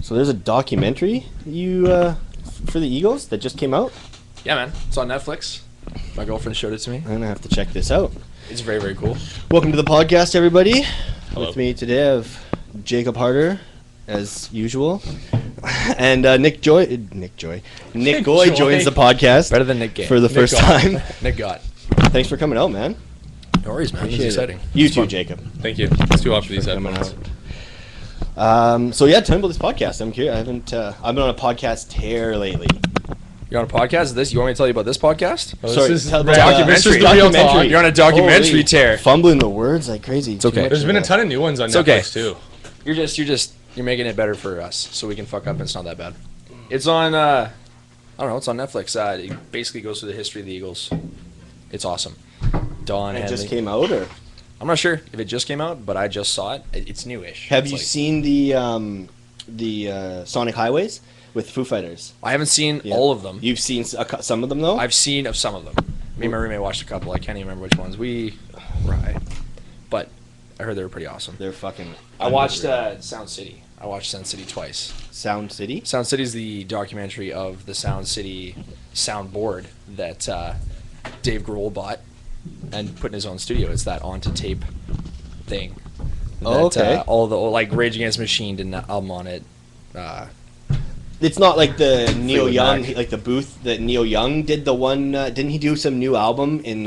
So there's a documentary for the Eagles that just came out. Yeah, man. It's on Netflix. My girlfriend showed it to me. I'm gonna have to check this out. It's very, very cool. Welcome to the podcast, everybody. Hello. With me today, I have Jacob Harder, as usual, and Nick Goy joins the podcast. Better than Nick Gay. For the first time. Nick Gott. Thanks for coming out, man. No worries, man. Appreciate It's it. exciting. You too, Jacob. Thank you. It's too hot for these Coming headphones. out. So yeah, tell me about this podcast. I'm curious. I've been on a podcast tear lately. You're on a podcast? You want me to tell you about this podcast? Oh, Sorry, this is tell- documentary. this is Real documentary. talk. You're on a documentary Holy, tear. Fumbling the words like crazy. It's okay. There's been a ton of new ones on It's okay. Netflix too. You're making it better for us, so we can fuck up and it's not that bad. It's on I don't know, it's on Netflix. It basically goes through the history of the Eagles. It's awesome. Don It Henley. just came out, or I'm not sure if it just came out, but I just saw it. It's newish. have It's you like- seen the Sonic Highways with Foo Fighters? I haven't seen Yeah. all of them. You've seen some of them though. I've seen of some of them. Me and my roommate watched a couple. I can't even remember which ones. Right. But I heard they were pretty awesome. They're fucking. I watched unreal. Sound City. I watched Sound City twice. Sound City. Sound City is the documentary of the Sound City soundboard that Dave Grohl bought and put in his own studio. It's that onto tape thing. Oh, That, okay. all the Rage Against the Machine did an album on it. It's not like the Neil Fleetwood Young, Mac. like the booth that Neil Young did. The one, didn't he do some new album in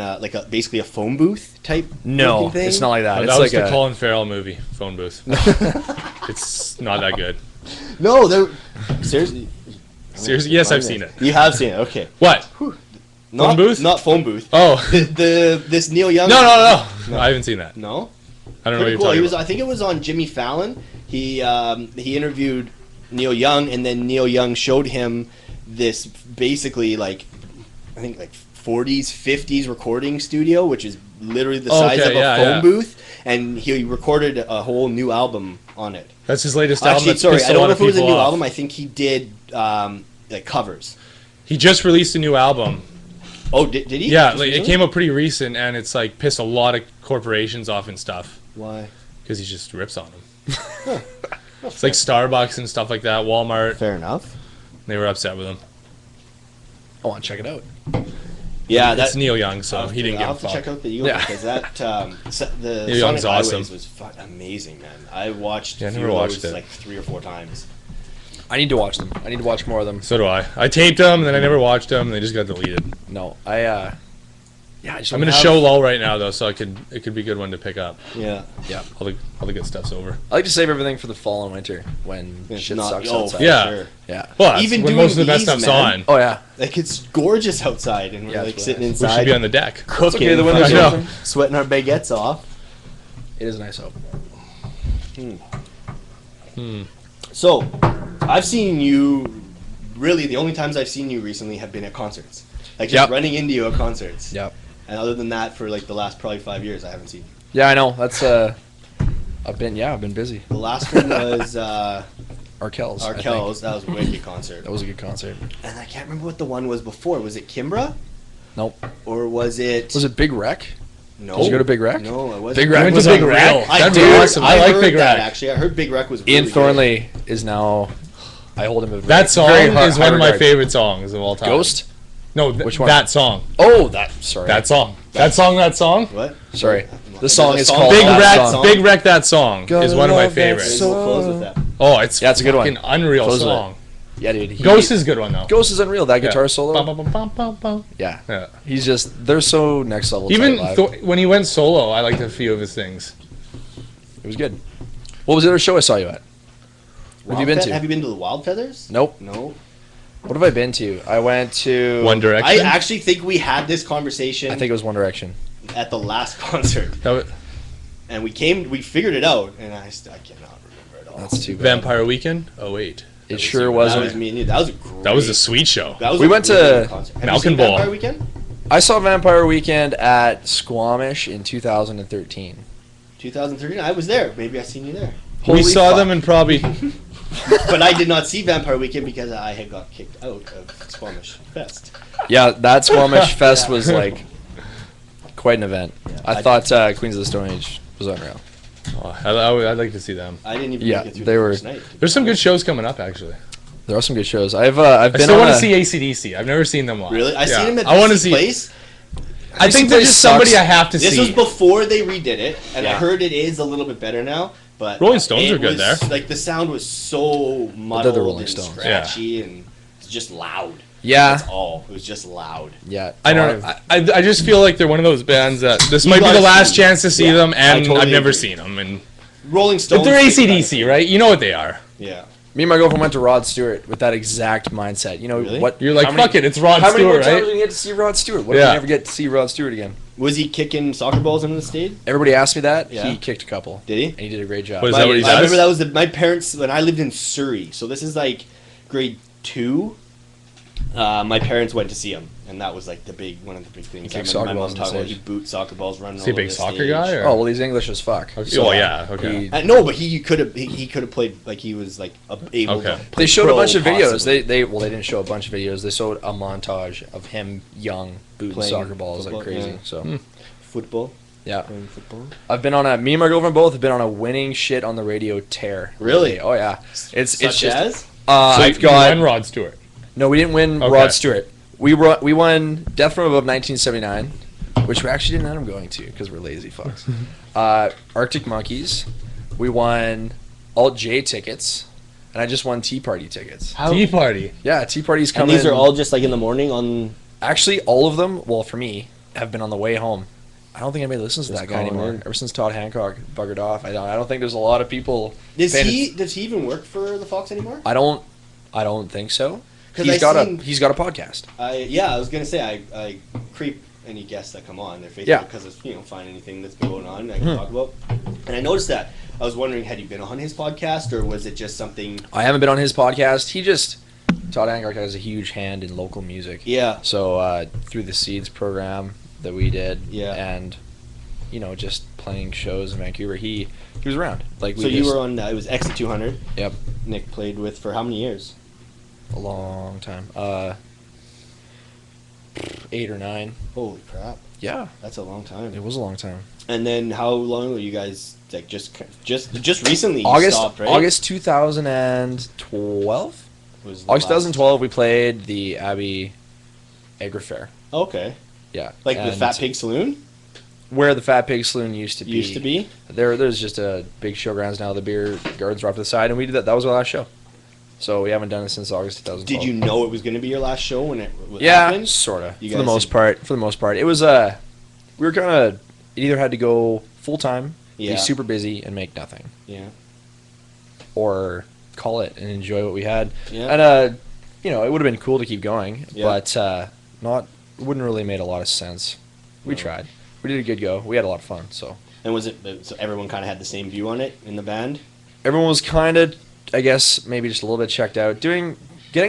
basically a phone booth type? No, looking thing? it's not like that. Oh, It's that was like the a, Colin Farrell movie, Phone Booth. It's not that good. No, they're seriously. Seriously, yes, I've seen it. You have seen it, okay. What? Not, booth? Not phone booth. Oh, This Neil Young. no, I haven't seen that. No. I don't know what Pretty you're cool. talking about. I think it was on Jimmy Fallon. He interviewed Neil Young, and then Neil Young showed him this basically I think 40s, 50s recording studio, which is literally the size of a phone booth, and he recorded a whole new album on it. That's his latest album. Actually, That's sorry, pissed I a don't lot know of if it was a new people off. album. I think he did covers. He just released a new album. Oh, did he? Yeah, Just like it recently? came out pretty recent, and it's like pissed a lot of corporations off and stuff Why? because he just rips on them. It's like Starbucks and stuff like that. Walmart. Fair enough. They were upset with him. I want to check it out. Yeah, It's Neil Young, so he didn't I'll give have a to check fuck. out the Eagles Yeah. because the Neil Sonic Young's Highways awesome. was amazing, man. I watched Yeah, I a never few of watched those it. like 3 or 4 times. I need to watch them. I need to watch more of them. So do I. I taped them, and then I never watched them, and they just got deleted. No, I just I'm in a don't show have- lull right now, though, so it could be a good one to pick up. Yeah. Yeah. All the good stuff's over. I like to save everything for the fall and winter when It's shit not- sucks oh, outside. for Yeah. sure. Yeah. Well, that's Even when doing most of the best these, stuff's man. on. Oh yeah. Like it's gorgeous outside, and we're Yeah, like it's sitting nice. We inside, should be on the deck. cooking, okay, the windows fucking open. sweating our baguettes off. It is nice out. So, I've seen you. Really, the only times I've seen you recently have been at concerts, like just Yep. running into you at concerts. Yep. And other than that, for like the last probably 5 years, I haven't seen you. Yeah, I know. That's I've been busy. The last one was Arkells. I think. Arkells. That was a wicked concert. That was a good concert. And I can't remember what the one was before. Was it Kimbra? Nope. Or was it? Was it Big Wreck? No. Did you go to Big Wreck? No, it wasn't. Big Wreck went was to Big unreal. Wreck? That'd be did. awesome. I like heard Big that, Wreck. actually. I heard Big Wreck was really Ian good. Thornley is now. I hold him a very, That song very high is one of my regard. favorite songs of all time. Ghost. No, Which one? that song. Oh, that. Sorry. That song. That song. What? Sorry. The There's song a is song called Big called That Wreck. Song. Big Wreck. That song is one of my love that favorites. Maybe we'll close with that. Oh, it's Yeah, it's a good one. fucking unreal Close with it. song. Yeah, dude. Ghost is a good one though. Ghost is unreal. That guitar solo. Bum, bum, bum, bum, bum. Yeah. Yeah. He's just. They're so next level. Even tight live. when he went solo, I liked a few of his things. It was good. What was the other show I saw you at? What have you been to? Have you been to the Wild Feathers? Nope. No. What have I been to? I went to. One I Direction. actually think we had this conversation I think it was One Direction. at the last concert, That was and we figured it out, and I cannot remember it all. That's too bad. Vampire Weekend. Oh wait, It sure That wasn't. was me and you. That was a great. that was a sweet show. That was We a went really to good concert. Have you Malkin seen Ball. Vampire Weekend? I saw Vampire Weekend at Squamish in 2013. 2013. I was there. Maybe I seen you there. Holy we saw fuck. them in probably. But I did not see Vampire Weekend because I had got kicked out of Squamish Fest. Yeah, that Squamish Fest was like quite an event. Yeah, I thought Queens of the Stone Age was unreal. I'd like to see them. I didn't even Yeah, make it through they the were- first night. There's some good shows coming up, actually. There are some good shows. I've I been still on want a, to see AC/DC. I've never seen them live. Really? I Yeah. seen him at I want to this see. place. I think DC they're Place just somebody sucks. I have to This see. was before they redid it, and I Yeah. heard it is a little bit better now. But Rolling Stones it are good was, there. Like the sound was so they're muddled the Rolling and Stones. scratchy, and it's just loud. Yeah. That's all. It was just loud. Yeah. I don't know. I just feel like they're one of those bands that this You might be gotta the last see. chance to see Yeah, them, I and totally I've never agree. seen them. And Rolling Stones. but they're is kind of AC/DC, right? You know what they are. Yeah. Me and my girlfriend went to Rod Stewart with that exact mindset. You know Really? what? You're like, how many- fuck it, it's Rod How many more Stewart, times right? do we get to see Rod Stewart? What if Yeah. we never get to see Rod Stewart again? Was he kicking soccer balls into the stage? Everybody asked me that. Yeah. He kicked a couple. Did he? And he did a great job. Was that what he I does? remember that was my parents when I lived in Surrey. So this is like grade 2. My parents went to see him, and that was like one of the big things. He I kicked remember soccer my balls mom on talking about stage. he boot soccer balls running. Is he a all big over the soccer stage. guy? Or? Oh well, he's English as fuck. Okay. So, Oh, yeah, okay. he- No, but he could have played like he was like able Okay. to. Play they showed a pro, bunch of videos. possibly. They didn't show a bunch of videos. They showed a montage of him young booting Playing soccer balls like football, crazy. yeah. So football. yeah, Playing football. I've been on a. Me and my girlfriend both have been on a winning shit on the radio tear. Really? Oh yeah. It's Such just. as? So I've you got. won Rod Stewart. No, we didn't win Okay. Rod Stewart. We won Death from Above 1979, which we actually didn't end up going to because we're lazy fucks. Arctic Monkeys. We won Alt J tickets, and I just won Tea Party tickets. Tea Party. Yeah, Tea Party's And coming. these are all just like in the morning on. Actually, all of them, well, for me, have been on the way home. I don't think anybody listens to Just that guy calling anymore. in. Ever since Todd Hancock buggered off, I don't think there's a lot of people. Does paying he even work for the Fox anymore? I don't think so. 'Cause He's I got seen- he's got a podcast. I was gonna say I creep any guests that come on their Facebook Yeah. because it's find anything that's been going on I can talk about. And I noticed that. I was wondering, had you been on his podcast or was it just something? I haven't been on his podcast. Todd Hancock has a huge hand in local music. Yeah. So through the Seeds program that we did, Yeah. and just playing shows in Vancouver, he was around. Like So you were on. It was Exit 200. Yep. Nick played with for how many years? A long time. 8 or 9. Holy crap! Yeah, That's a long time. it was a long time. And then how long were you guys like just recently? You August stopped, right? August 2012. was the August last- 2012, we played the Abbey Agri Fair. Okay, Yeah, like the and Fat Pig Saloon where the Fat Pig Saloon used to be. used to be. There's just a big showgrounds now. The beer gardens are off to the side, and we did that. That was our last show. So we haven't done it since August 2012. Did you know it was going to be your last show when it Yeah, happened? sort of. You For the guys most had- part. For the most part, it was we were kind of either had to go full time, Yeah. be super busy, and make nothing, Yeah. or call it and enjoy what we had. Yeah. And it would have been cool to keep going, Yeah. but not. It wouldn't really made a lot of sense. We No. tried. We did a good go. We had a lot of fun. So And was it so everyone kind of had the same view on it in the band? everyone was kind of, I guess, maybe just a little bit checked out. Getting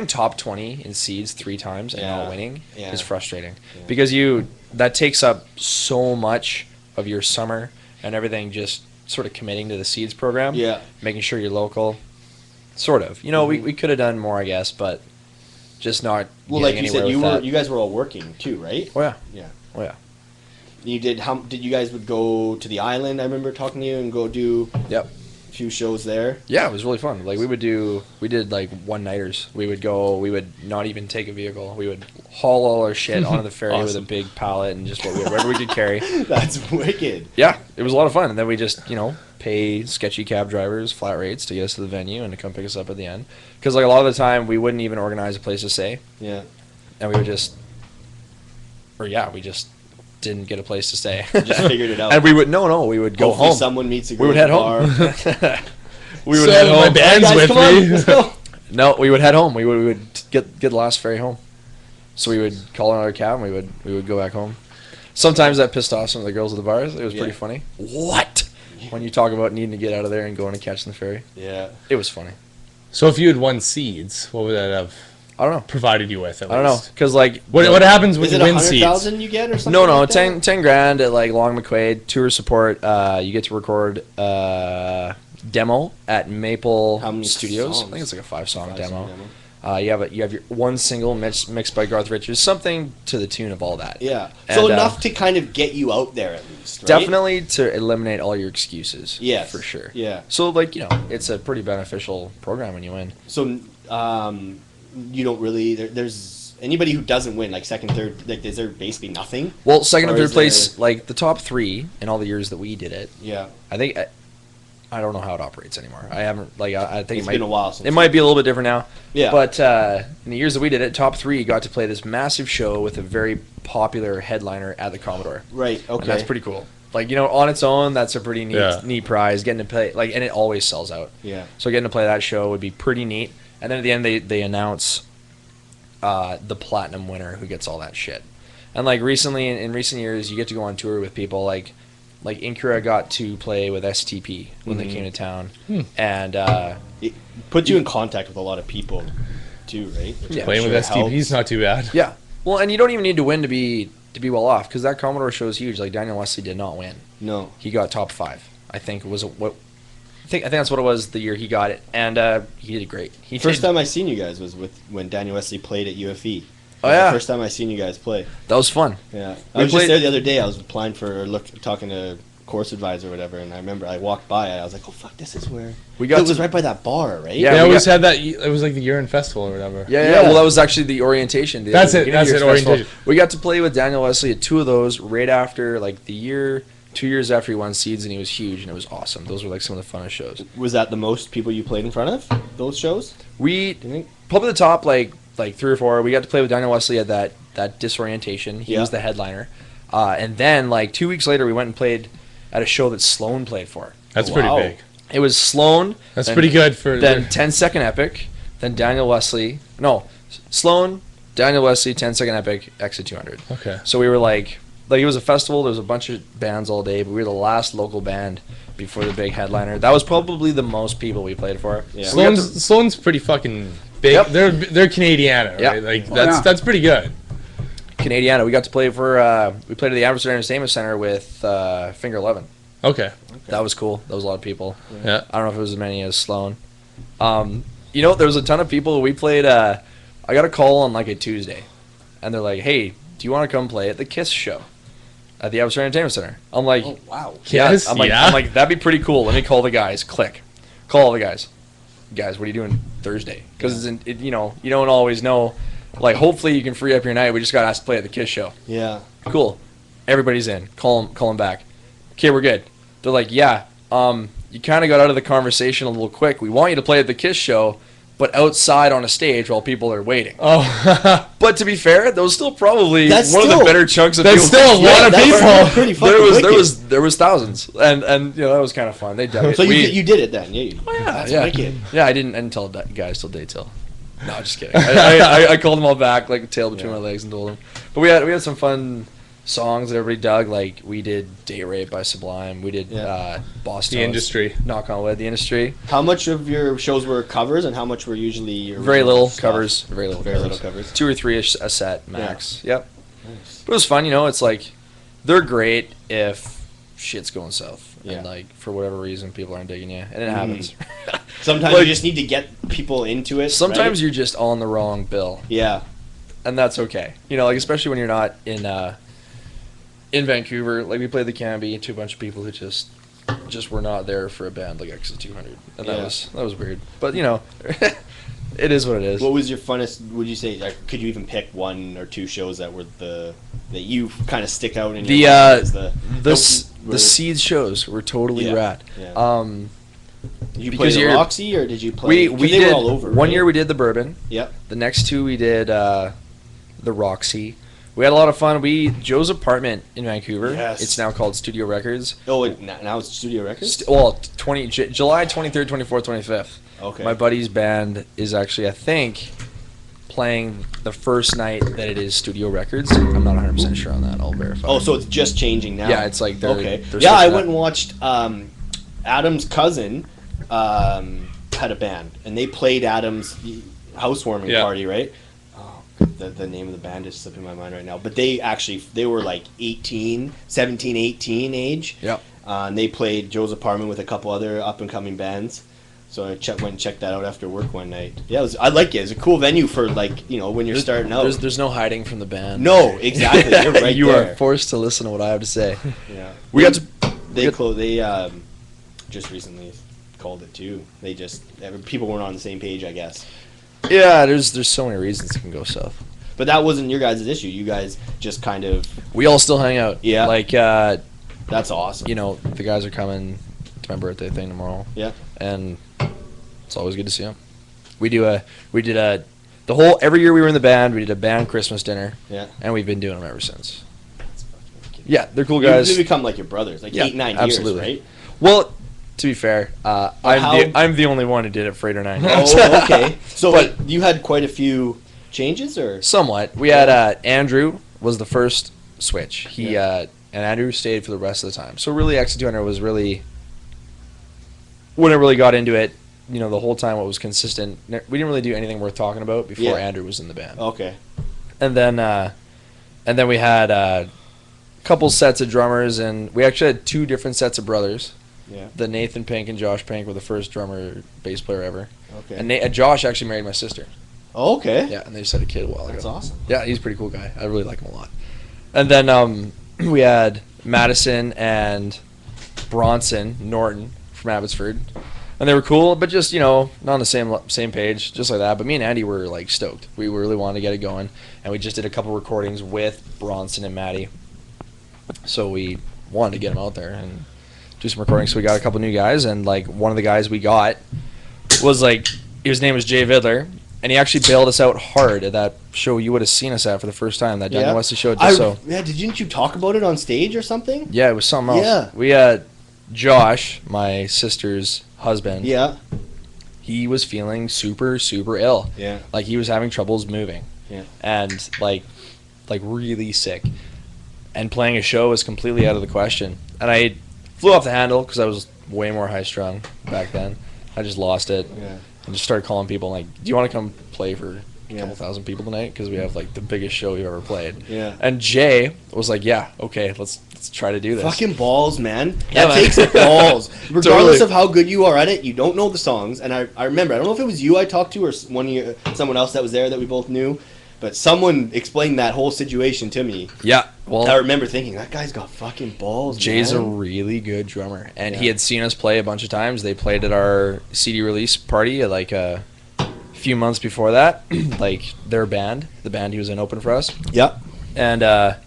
top 20 in Seeds 3 times and Yeah. not winning Yeah. is frustrating Yeah. because that takes up so much of your summer and everything. Just sort of committing to the Seeds program, Yeah. making sure you're local, sort of. We could have done more, I guess, but just not. Well, getting like you said, anywhere with that. you guys were all working too, right? Oh yeah, Yeah. oh yeah. You did. How did you guys would go to the island? I remember talking to you and go do Yep. a few shows there. Yeah, it was really fun. Like we did like one-nighters. We would not even take a vehicle. We would haul all our shit onto the ferry with a Awesome. big pallet and just whatever we could carry. That's wicked. Yeah, it was a lot of fun. And then we just, pay sketchy cab drivers flat rates to get us to the venue and to come pick us up at the end. Because like a lot of the time we wouldn't even organize a place to stay, Yeah. and we just didn't get a place to stay. Just figured it out. And we would we would go Hopefully home. someone meets a girl We would at head the home. bar. We would So head my home. band's Hey, guys, with come on, me. let's go. No, we would head home. We would get the last ferry home. So we would call another cab and we would go back home. Sometimes that pissed off some of the girls at the bars. It was pretty Yeah. funny. What? When you talk about needing to get out of there and going and catching the ferry. Yeah. It was funny. So if you had won Seeds, what would that have I don't know. provided you with? At I don't know. least? Because like... What happens when Is you it win Seeds? 100,000 you get or something? No, like that? 10 grand at like Long McQuaid, tour support. You get to record demo at Maple How many Studios. songs? I think it's like a 5-song Five-song demo. You have your one single mixed by Garth Richards, something to the tune of all that. Yeah. And, So enough to kind of get you out there at least, right? definitely to eliminate all your excuses. Yes. For sure. Yeah. So like, it's a pretty beneficial program when you win. So you don't really there's anybody who doesn't win, like second, third, like is there basically nothing? Well, second Or and third is place, there- like the top 3 in all the years that we did it. Yeah. I think I don't know how it operates anymore. I haven't I think It's it might been a while since it might be a little bit different now. Yeah. But in the years that we did it, top 3 got to play this massive show with a very popular headliner at the Commodore. Right, okay. And that's pretty cool. Like, on its own, that's a pretty Yeah. neat prize. Getting to play, and it always sells out. Yeah. So getting to play that show would be pretty neat. And then at the end, they announce the platinum winner who gets all that shit. And like recently, in recent years, you get to go on tour with people like Inkura got to play with STP when they came to town, and It puts you in contact with a lot of people too, right? Which I'm Playing sure with STP is helps. not too bad. yeah. Well, and you don't even need to win to be well off, because that Commodore show is huge. Like Daniel Wesley did not win; No. he got top 5. I think was what. I think that's what it was the year he got it, and he did great. First time I seen you guys was when Daniel Wesley played at U.F. A. Oh, yeah. The first time I seen you guys play. that was fun. Yeah. We I was played- just there the other day. I was applying for talking to course advisor or whatever, and I remember I walked by. I was like, "Oh fuck, this is where." We got It was to- right by that bar, right? Yeah, They we always got- had that. It was like the Urine Festival or whatever. Yeah. Well, that was actually the orientation. That's it, beginning of that's Year's it, Festival. orientation. We got to play with Daniel Wesley at 2 of those right after, like, 2 years after he won Seeds, and he was huge, and it was awesome. Those were, like, some of the funnest shows. Was that the most people you played in front of? Those shows? We, Do you think? probably the top, like 3 or 4, we got to play with Daniel Wesley at that disorientation. He Yeah. was the headliner. And then, like, 2 weeks later, we went and played at a show that Sloan played for. That's Wow. pretty big. It was Sloan. That's then- pretty good for. Then 10-second epic. Then Daniel Wesley. No, Sloan, Daniel Wesley, 10-second epic, exit 200. Okay. So we were like it was a festival. There was a bunch of bands all day, but we were the last local band before the big headliner. That was probably the most people we played for. Yeah. Sloan's pretty fucking big. Yep. They're Canadiana, Yep. right? Like yeah. that's pretty good. Canadiana. We got to play for. We played at the Amsterdam Entertainment Center with Finger 11. Okay. That was cool. That was a lot of people. Yeah. I don't know if it was as many as Sloan. There was a ton of people. We played. I got a call on like a Tuesday, and they're like, "Hey, do you want to come play at the Kiss show at the Amsterdam Entertainment Center?" I'm like, Oh wow. Yes, I'm like, yeah. I'm like, that'd be pretty cool. Let me call the guys. Click. Call all the guys. Guys, what are you doing Thursday? Because you don't always know. Like, hopefully you can free up your night. We just got asked to play at the Kiss show. Yeah. Cool. Everybody's in. Call them back. Okay, we're good. They're like, yeah. You kind of got out of the conversation a little quick. We want you to play at the Kiss show, but outside on a stage while people are waiting. Oh, But to be fair, that was still probably That's one of still- the better chunks of that's people. still a lot of that's people. pretty fucking There wicked. was thousands, and that was kind of fun. They dug it. So you did it then? Yeah. Oh, yeah, That's yeah. wicked. Yeah, I didn't tell the guys till day till. No, just kidding. I called them all back, like tail between Yeah. my legs, and told them. But we had some fun songs that everybody dug. Like we did "Date Rape" by Sublime. We did Boston. The Industry. Knock on wood. The Industry. How much of your shows were covers, and how much were usually your Very original little stuff? covers. Very little. Very covers. little covers. 2 or 3 a set max. Yep. Nice. But it was fun. It's like they're great if shit's going south. Yeah. And like for whatever reason people aren't digging you, and it happens. Sometimes Like- you just need to get people into it. Sometimes right? you're just on the wrong bill. Yeah. And that's okay. Like especially when you're not in Vancouver. Like we played the Canby to a bunch of people who just were not there for a band like Exit 200, and Yeah. that was weird. But it is what it is. What was your funnest? Would you say? Like, could you even pick 1 or 2 shows that were that you kind of stick out in your The, mind as the Seeds shows were totally Yeah, rad. yeah. Did you play because the you're- Roxy or did you play? We 'cause they did were all over. one right? year we did the Bourbon. Yep. The next 2 we did the Roxy. We had a lot of fun. Joe's apartment in Vancouver. Yes. It's now called Studio Records. Oh, now it's Studio Records. July 23rd, 24th, 25th. Okay. My buddy's band is actually, I think, playing the first night that it is Studio Records. I'm not 100% sure on that. I'll verify. Oh, so it's just changing now. Yeah, it's like they're okay. they're Yeah, I switching went up. and watched. Adam's cousin had a band, and they played Adam's housewarming Yeah. party, right? Oh, the name of the band is slipping my mind right now. But they were like 17, 18 age. Yep. And they played Joe's apartment with a couple other up and coming bands. So I went and checked that out after work one night. Yeah, I like it. It's a cool venue for like when you're starting out. There's no hiding from the band. No, exactly. You're right You there. are forced to listen to what I have to say. Yeah, We got to. they just recently called it too. People weren't on the same page, I guess. Yeah, there's so many reasons it can go south. But that wasn't your guys' issue. You guys just kind of. We all still hang out. Yeah. Like, That's awesome. the guys are coming to my birthday thing tomorrow. Yeah. And it's always good to see them. Every year we were in the band, we did a band Christmas dinner. Yeah. And we've been doing them ever since. That's fucking kidding. Yeah, they're cool guys. You become like your brothers, like 8-9 absolutely. years, right? Well, to be fair, I'm the only one who did it for 8 or 9 years. Oh, okay. So, But- you had quite a few changes, or? Somewhat. We had Andrew was the first switch. And Andrew stayed for the rest of the time. So really, X200 was really, when I really got into it, the whole time what was consistent. We didn't really do anything worth talking about before Andrew was in the band. Okay. And then we had a couple sets of drummers, and we actually had 2 different sets of brothers. Yeah. The Nathan Pink and Josh Pink were the first drummer bass player ever. Okay. And Josh actually married my sister. Oh, okay. Yeah, and they just had a kid a while ago. That's awesome. Yeah, he's a pretty cool guy. I really like him a lot. And then we had Madison and Bronson Norton from Abbotsford. And they were cool, but just, not on the same page, just like that. But me and Andy were, like, stoked. We really wanted to get it going. And we just did a couple recordings with Bronson and Maddie. So we wanted to get them out there and do some recordings. So we got a couple new guys. And, like, one of the guys we got was, like, his name was Jay Vidler. And he actually bailed us out hard at that show you would have seen us at for the first time, that Daniel Wesley show. Yeah, didn't you talk about it on stage or something? Yeah, it was something else. Yeah. We had Josh, my sister's husband. Yeah. He was feeling super, super ill. Yeah. Like, he was having troubles moving. Yeah. And, like really sick. And playing a show was completely out of the question. And I flew off the handle because I was way more high-strung back then. I just lost it. Yeah. And just started calling people like, do you want to come play for a couple thousand people tonight? Because we have, like, the biggest show we've ever played. Yeah. And Jay was like, yeah, okay, let's try to do this. Fucking balls, man. Yeah, That man. takes balls. Regardless Totally. of how good you are at it, you don't know the songs. And I remember, I don't know if it was you I talked to or someone else that was there that we both knew, but someone explained that whole situation to me. Yeah, well, I remember thinking, that guy's got fucking balls, Jay's man. a really good drummer, and he Yeah. had seen us play a bunch of times. They played at our CD release party at, like, a few months before that. Like, their band, the band he was in, opened for us. Yeah. And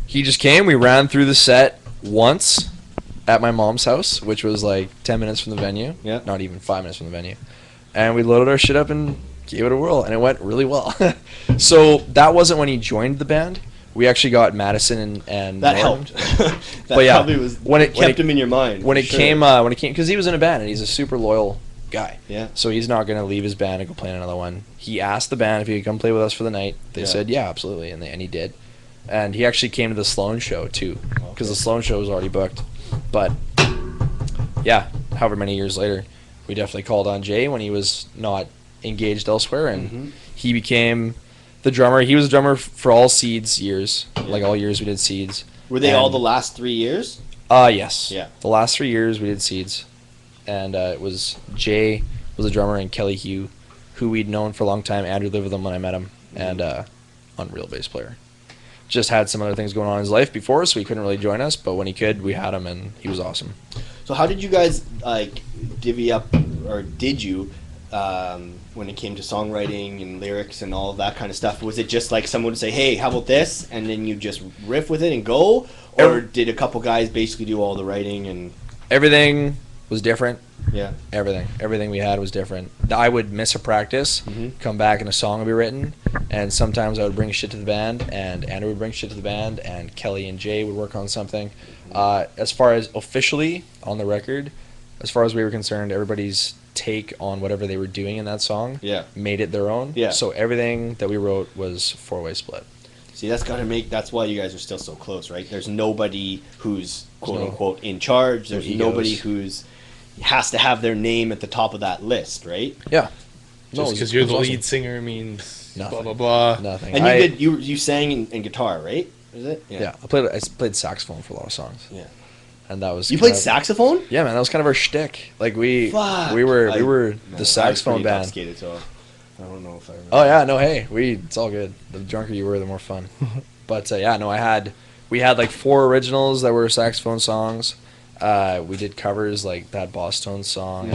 he just came. We ran through the set once at my mom's house, which was like 10 minutes from the venue. Yeah. Not even 5 minutes from the venue. And we loaded our shit up and gave it a whirl, and it went really well. So that wasn't when he joined the band. We actually got Madison and That Norton. helped. That But yeah, probably was kept him in your mind. when for it sure. came, because he was in a band and he's a super loyal guy. Yeah. So he's not going to leave his band and go play in another one. He asked the band if he could come play with us for the night. They Yeah. said, yeah, absolutely, and he did. And he actually came to the Sloan show too, because the Sloan show was already booked. But yeah, however many years later, we definitely called on Jay when he was not engaged elsewhere, and he became the drummer. He was a drummer for all Seeds years, like all years we did Seeds. Were they all the last 3 years? Yes. Yeah. The last 3 years we did Seeds, and it was Jay was a drummer and Kelly Hugh, who we'd known for a long time. Andrew lived with him when I met him, and unreal bass player. Just had some other things going on in his life before, so he couldn't really join us. But when he could, we had him, and he was awesome. So how did you guys like divvy up, or did you, when it came to songwriting and lyrics and all of that kind of stuff? Was it just like someone would say, "Hey, how about this?" and then you just riff with it and go, or did a couple guys basically do all the writing and Everything was different. yeah? Everything we had was different. I would miss a practice, come back and a song would be written, and sometimes I would bring shit to the band, and Andrew would bring shit to the band, and Kelly and Jay would work on something. As far as officially on the record, as far as we were concerned, everybody's take on whatever they were doing in that song made it their own. Yeah. So everything that we wrote was four-way split. See, that's why you guys are still so close, right? There's nobody who's quote unquote in charge. There's egos. nobody who's has to have their name at the top of that list, right? Yeah. Just because you're the lead singer means Nothing. blah blah blah. Nothing. And you sang in guitar, right? Is it? Yeah. I played saxophone for a lot of songs. Yeah. and that was You kind played of- saxophone? Yeah, man, that was kind of our shtick. Like we Fuck. were Man, the saxophone I was pretty band. intoxicated, so I don't know if I remember. Oh yeah, no, hey, it's all good. The drunker you were, the more fun. But yeah, no, we had like 4 originals that were saxophone songs. We did covers like that Boss Tones song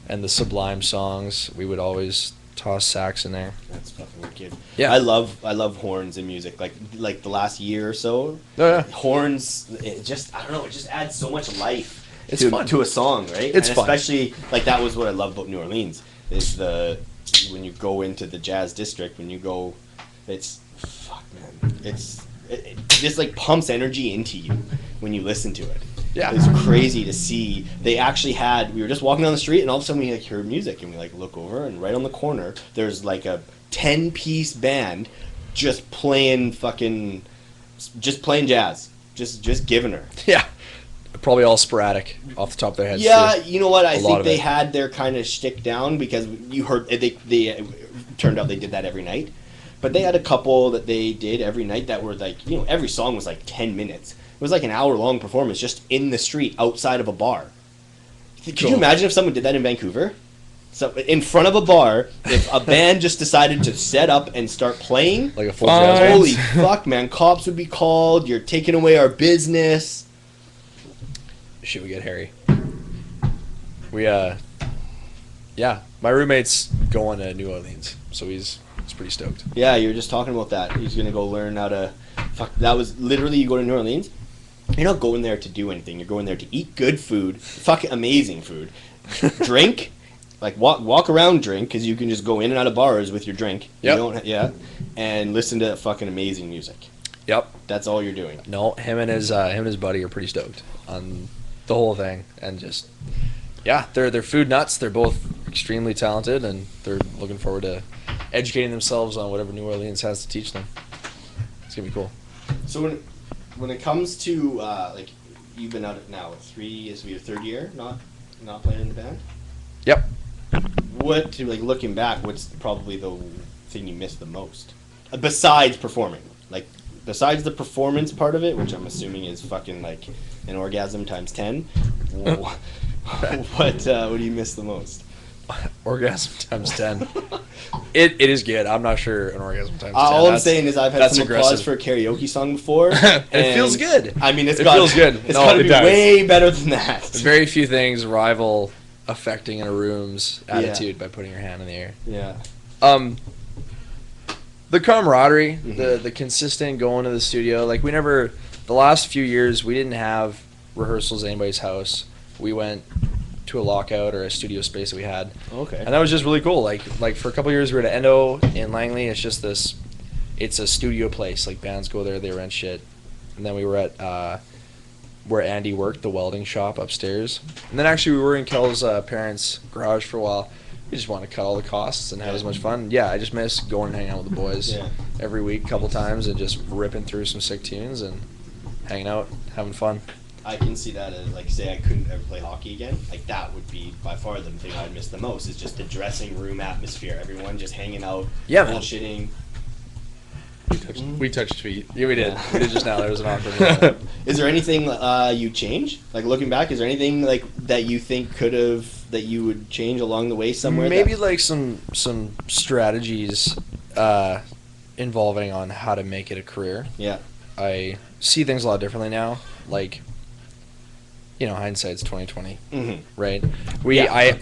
and the Sublime songs. We would always toss sax in there. That's fucking wicked. Yeah. I love horns in music. Like the last year or so. Oh yeah, Horns, it just, I don't know, it just adds so much life It's to, fun. to a song, right? It's and fun. especially, like, that was what I love about New Orleans, is when you go into the jazz district, it's, fuck, man, it just, like, pumps energy into you when you listen to it. Yeah. It's crazy to see. We were just walking down the street, and all of a sudden we like heard music, and we like look over, and right on the corner there's like a 10-piece band just playing jazz, just giving her. yeah. Probably all sporadic off the top of their heads. Yeah, too. you know what? I A lot think of they it. had their kind of shtick down, because you heard they turned out they did that every night, but they had a couple that they did every night that were like, every song was like 10 minutes. It was like an hour-long performance just in the street outside of a bar. Could you Cool. imagine if someone did that in Vancouver? So in front of a bar, if a band just decided to set up and start playing, Like a full Fine. jazz band. holy fuck, man, cops would be called. You're taking away our business. Shit, we get hairy. Yeah, my roommate's going to New Orleans, so he's pretty stoked. Yeah, you were just talking about that. He's gonna go learn how to. Fuck, that was literally, you go to New Orleans. You're not going there to do anything. You're going there to eat good food, fucking amazing food, drink, like walk around, drink, because you can just go in and out of bars with your drink. Yep. And listen to fucking amazing music. Yep. That's all you're doing. No, him and his buddy are pretty stoked on the whole thing, and just they're food nuts. They're both extremely talented, and they're looking forward to educating themselves on whatever New Orleans has to teach them. It's gonna be cool. So when it comes to like, you've been out at now 3, this will be your 3rd year not playing in the band. Yep. Looking back, what's probably the thing you miss the most besides performing? Like, besides the performance part of it, which I'm assuming is fucking like an orgasm times 10. What do you miss the most? Orgasm times 10. It is good. I'm not sure an orgasm times 10. All I'm That's- saying is I've had that's some applause aggressive. for a karaoke song before. It feels good. I mean, It feels good. It's No, got to it be does. way better than that. Very few things rival affecting in a room's attitude by putting your hand in the air. Yeah. The camaraderie, Mhm. the consistent going to the studio. Like, the last few years, we didn't have rehearsals at anybody's house. We went to a lockout or a studio space that we had. Okay. And that was just really cool. Like for a couple of years, we were at Endo in Langley. It's just it's a studio place. Like, bands go there, they rent shit. And then we were at where Andy worked, the welding shop upstairs. And then actually we were in Kel's parents' garage for a while. We just wanted to cut all the costs and have as much fun. Yeah, I just miss going and hanging out with the boys every week, a couple times, and just ripping through some sick tunes and hanging out, having fun. I can see that as, like, say I couldn't ever play hockey again. Like, that would be by far the thing I'd miss the most, is just the dressing room atmosphere. Everyone just hanging out, Yeah, man. bullshitting. We touched feet. Yeah, we did. We did just now. There was an awkward moment. Is there anything you change? Like, looking back, is there anything like that you think that you would change along the way somewhere? Maybe like some strategies involving on how to make it a career. Yeah. I see things a lot differently now. Like, hindsight's 20/20, Mm-hmm. right?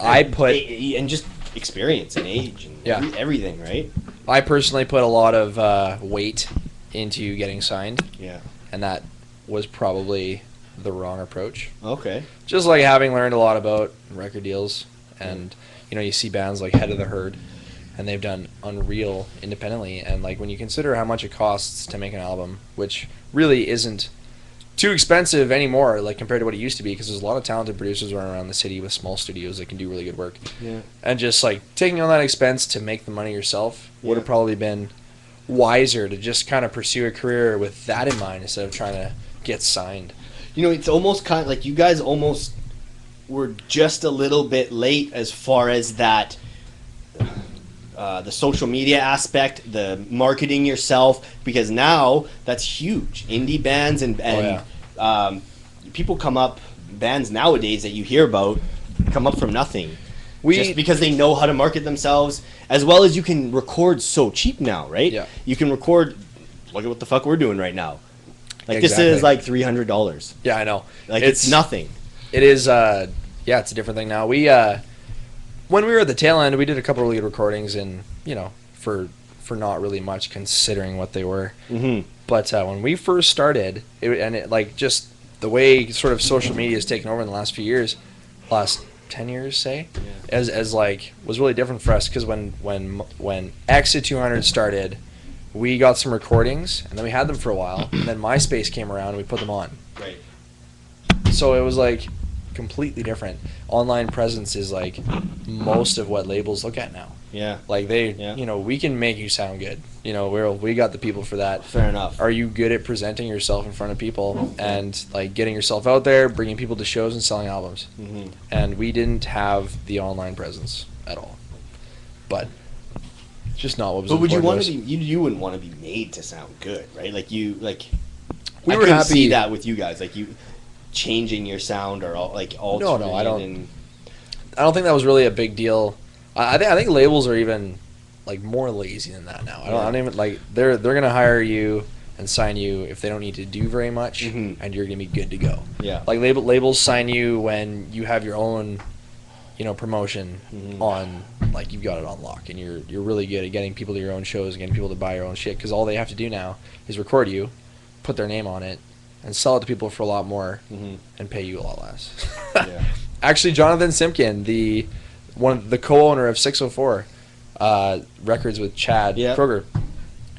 I put and just experience and age and everything, right? I personally put a lot of weight into getting signed, Yeah. and that was probably the wrong approach. Okay. Just like having learned a lot about record deals, and you see bands like Head of the Herd, and they've done unreal independently. And like, when you consider how much it costs to make an album, which really isn't too expensive anymore, like compared to what it used to be, because there's a lot of talented producers running around the city with small studios that can do really good work. Yeah. And just like taking on that expense to make the money yourself would have Yeah. probably been wiser to just kind of pursue a career with that in mind instead of trying to get signed. It's almost kind of like you guys almost were just a little bit late as far as that, the social media aspect, the marketing yourself, because now that's huge. Indie bands and people come up, bands nowadays that you hear about come up from nothing. Just because they know how to market themselves, as well as you can record so cheap now, right? Yeah. You can record. Look at what the fuck we're doing right now. Like Exactly. this is like $300. Yeah, I know. Like it's nothing. It is. Yeah, it's a different thing now. We when we were at the tail end, we did a couple really good recordings, and for not really much considering what they were. Mm-hmm. But when we first started, it like just the way sort of social media has taken over in the last few years, last 10 years, say, as like was really different for us because when Exit 200 started, we got some recordings and then we had them for a while, and then MySpace came around and we put them on. Right. So it was like completely different. Online presence is like most of what labels look at now. Yeah. Like we can make you sound good. We got the people for that. Fair enough. Are you good at presenting yourself in front of people and like getting yourself out there, bringing people to shows and selling albums? Mm-hmm. And we didn't have the online presence at all. But it's just not what was. But would you important want to to us. be? You wouldn't want to be made to sound good, right? Like We I were couldn't happy- see that with you guys, like you changing your sound or altering. No, I don't. And, I don't think that was really a big deal. I think labels are even like more lazy than that now. I don't even like they're gonna hire you and sign you if they don't need to do very much, Mhm. and you're gonna be good to go. Yeah. Like labels sign you when you have your own, promotion Mhm. on, like you've got it on lock, and you're really good at getting people to your own shows, and getting people to buy your own shit. Because all they have to do now is record you, put their name on it, and sell it to people for a lot more, Mhm. and pay you a lot less. Yeah. Actually, Jonathan Simpkin, the co-owner of 604 Records with Chad Yeah. Kroger,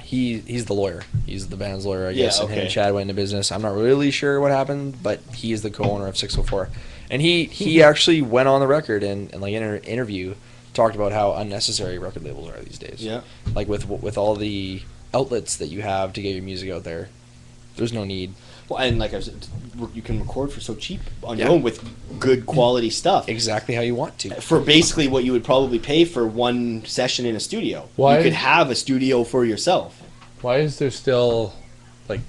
he's the lawyer. He's the band's lawyer, I guess. Yeah, And him okay. and Chad went into business. I'm not really sure what happened, but he is the co-owner of 604. And he actually went on the record and like in an interview talked about how unnecessary record labels are these days. Yeah. Like with all the outlets that you have to get your music out there, there's no need. Well, and like I said, you can record for so cheap on your Yeah. own with good quality stuff Exactly how you want to. for basically what you would probably pay for one session in a studio. Why- You could have a studio for yourself. Why is there still, like,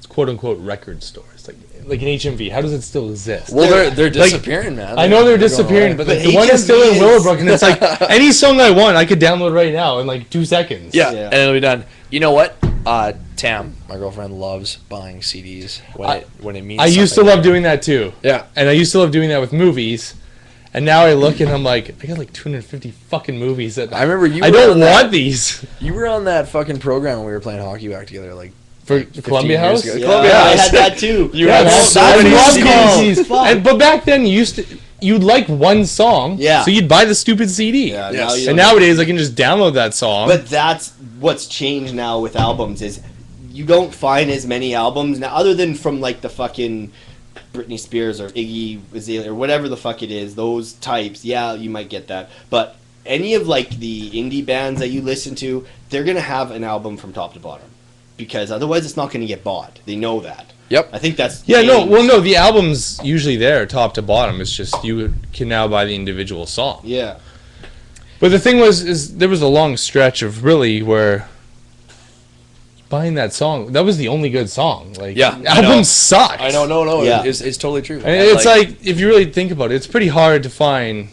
quote unquote record stores like an HMV? How does it still exist? Well, they're like, disappearing, man. I know they're going disappearing, away. but But the one is still in HMV is- Willowbrook, and it's like any song I want, I could download right now in like 2 seconds. Yeah, Yeah. and it'll be done. You know what? Tam, my girlfriend, loves buying CDs when it means. I used to something love doing that too. Yeah. And I used to love doing that with movies. And now I look and I'm like, I got like 250 fucking movies that I remember you. I were don't on want that, these. You were on that fucking program when we were playing hockey back together, like For 15 Columbia years House? ago. Yeah, Columbia I House. had that too. You Yeah, had that's- so I many love CDs. CDs. Fuck. But back then you'd like one song, Yeah. so you'd buy the stupid CD. Yeah, Yes. now you And don't- nowadays I can just download that song. But that's what's changed now with albums is you don't find as many albums now, other than from like the fucking Britney Spears or Iggy Azalea or whatever the fuck it is. Those types, yeah, you might get that. But any of like the indie bands that you listen to, they're gonna have an album from top to bottom because otherwise it's not gonna get bought. They know that. Yep. I think that's yeah, no, changed. well, no, the album's usually there, top to bottom. It's just you can now buy the individual song. Yeah. But the thing is there was a long stretch of really where buying that song, that was the only good song. Like, Yeah, I know. albums sucked. I know, no, Yeah. it's totally true. And it's like, if you really think about it, it's pretty hard to find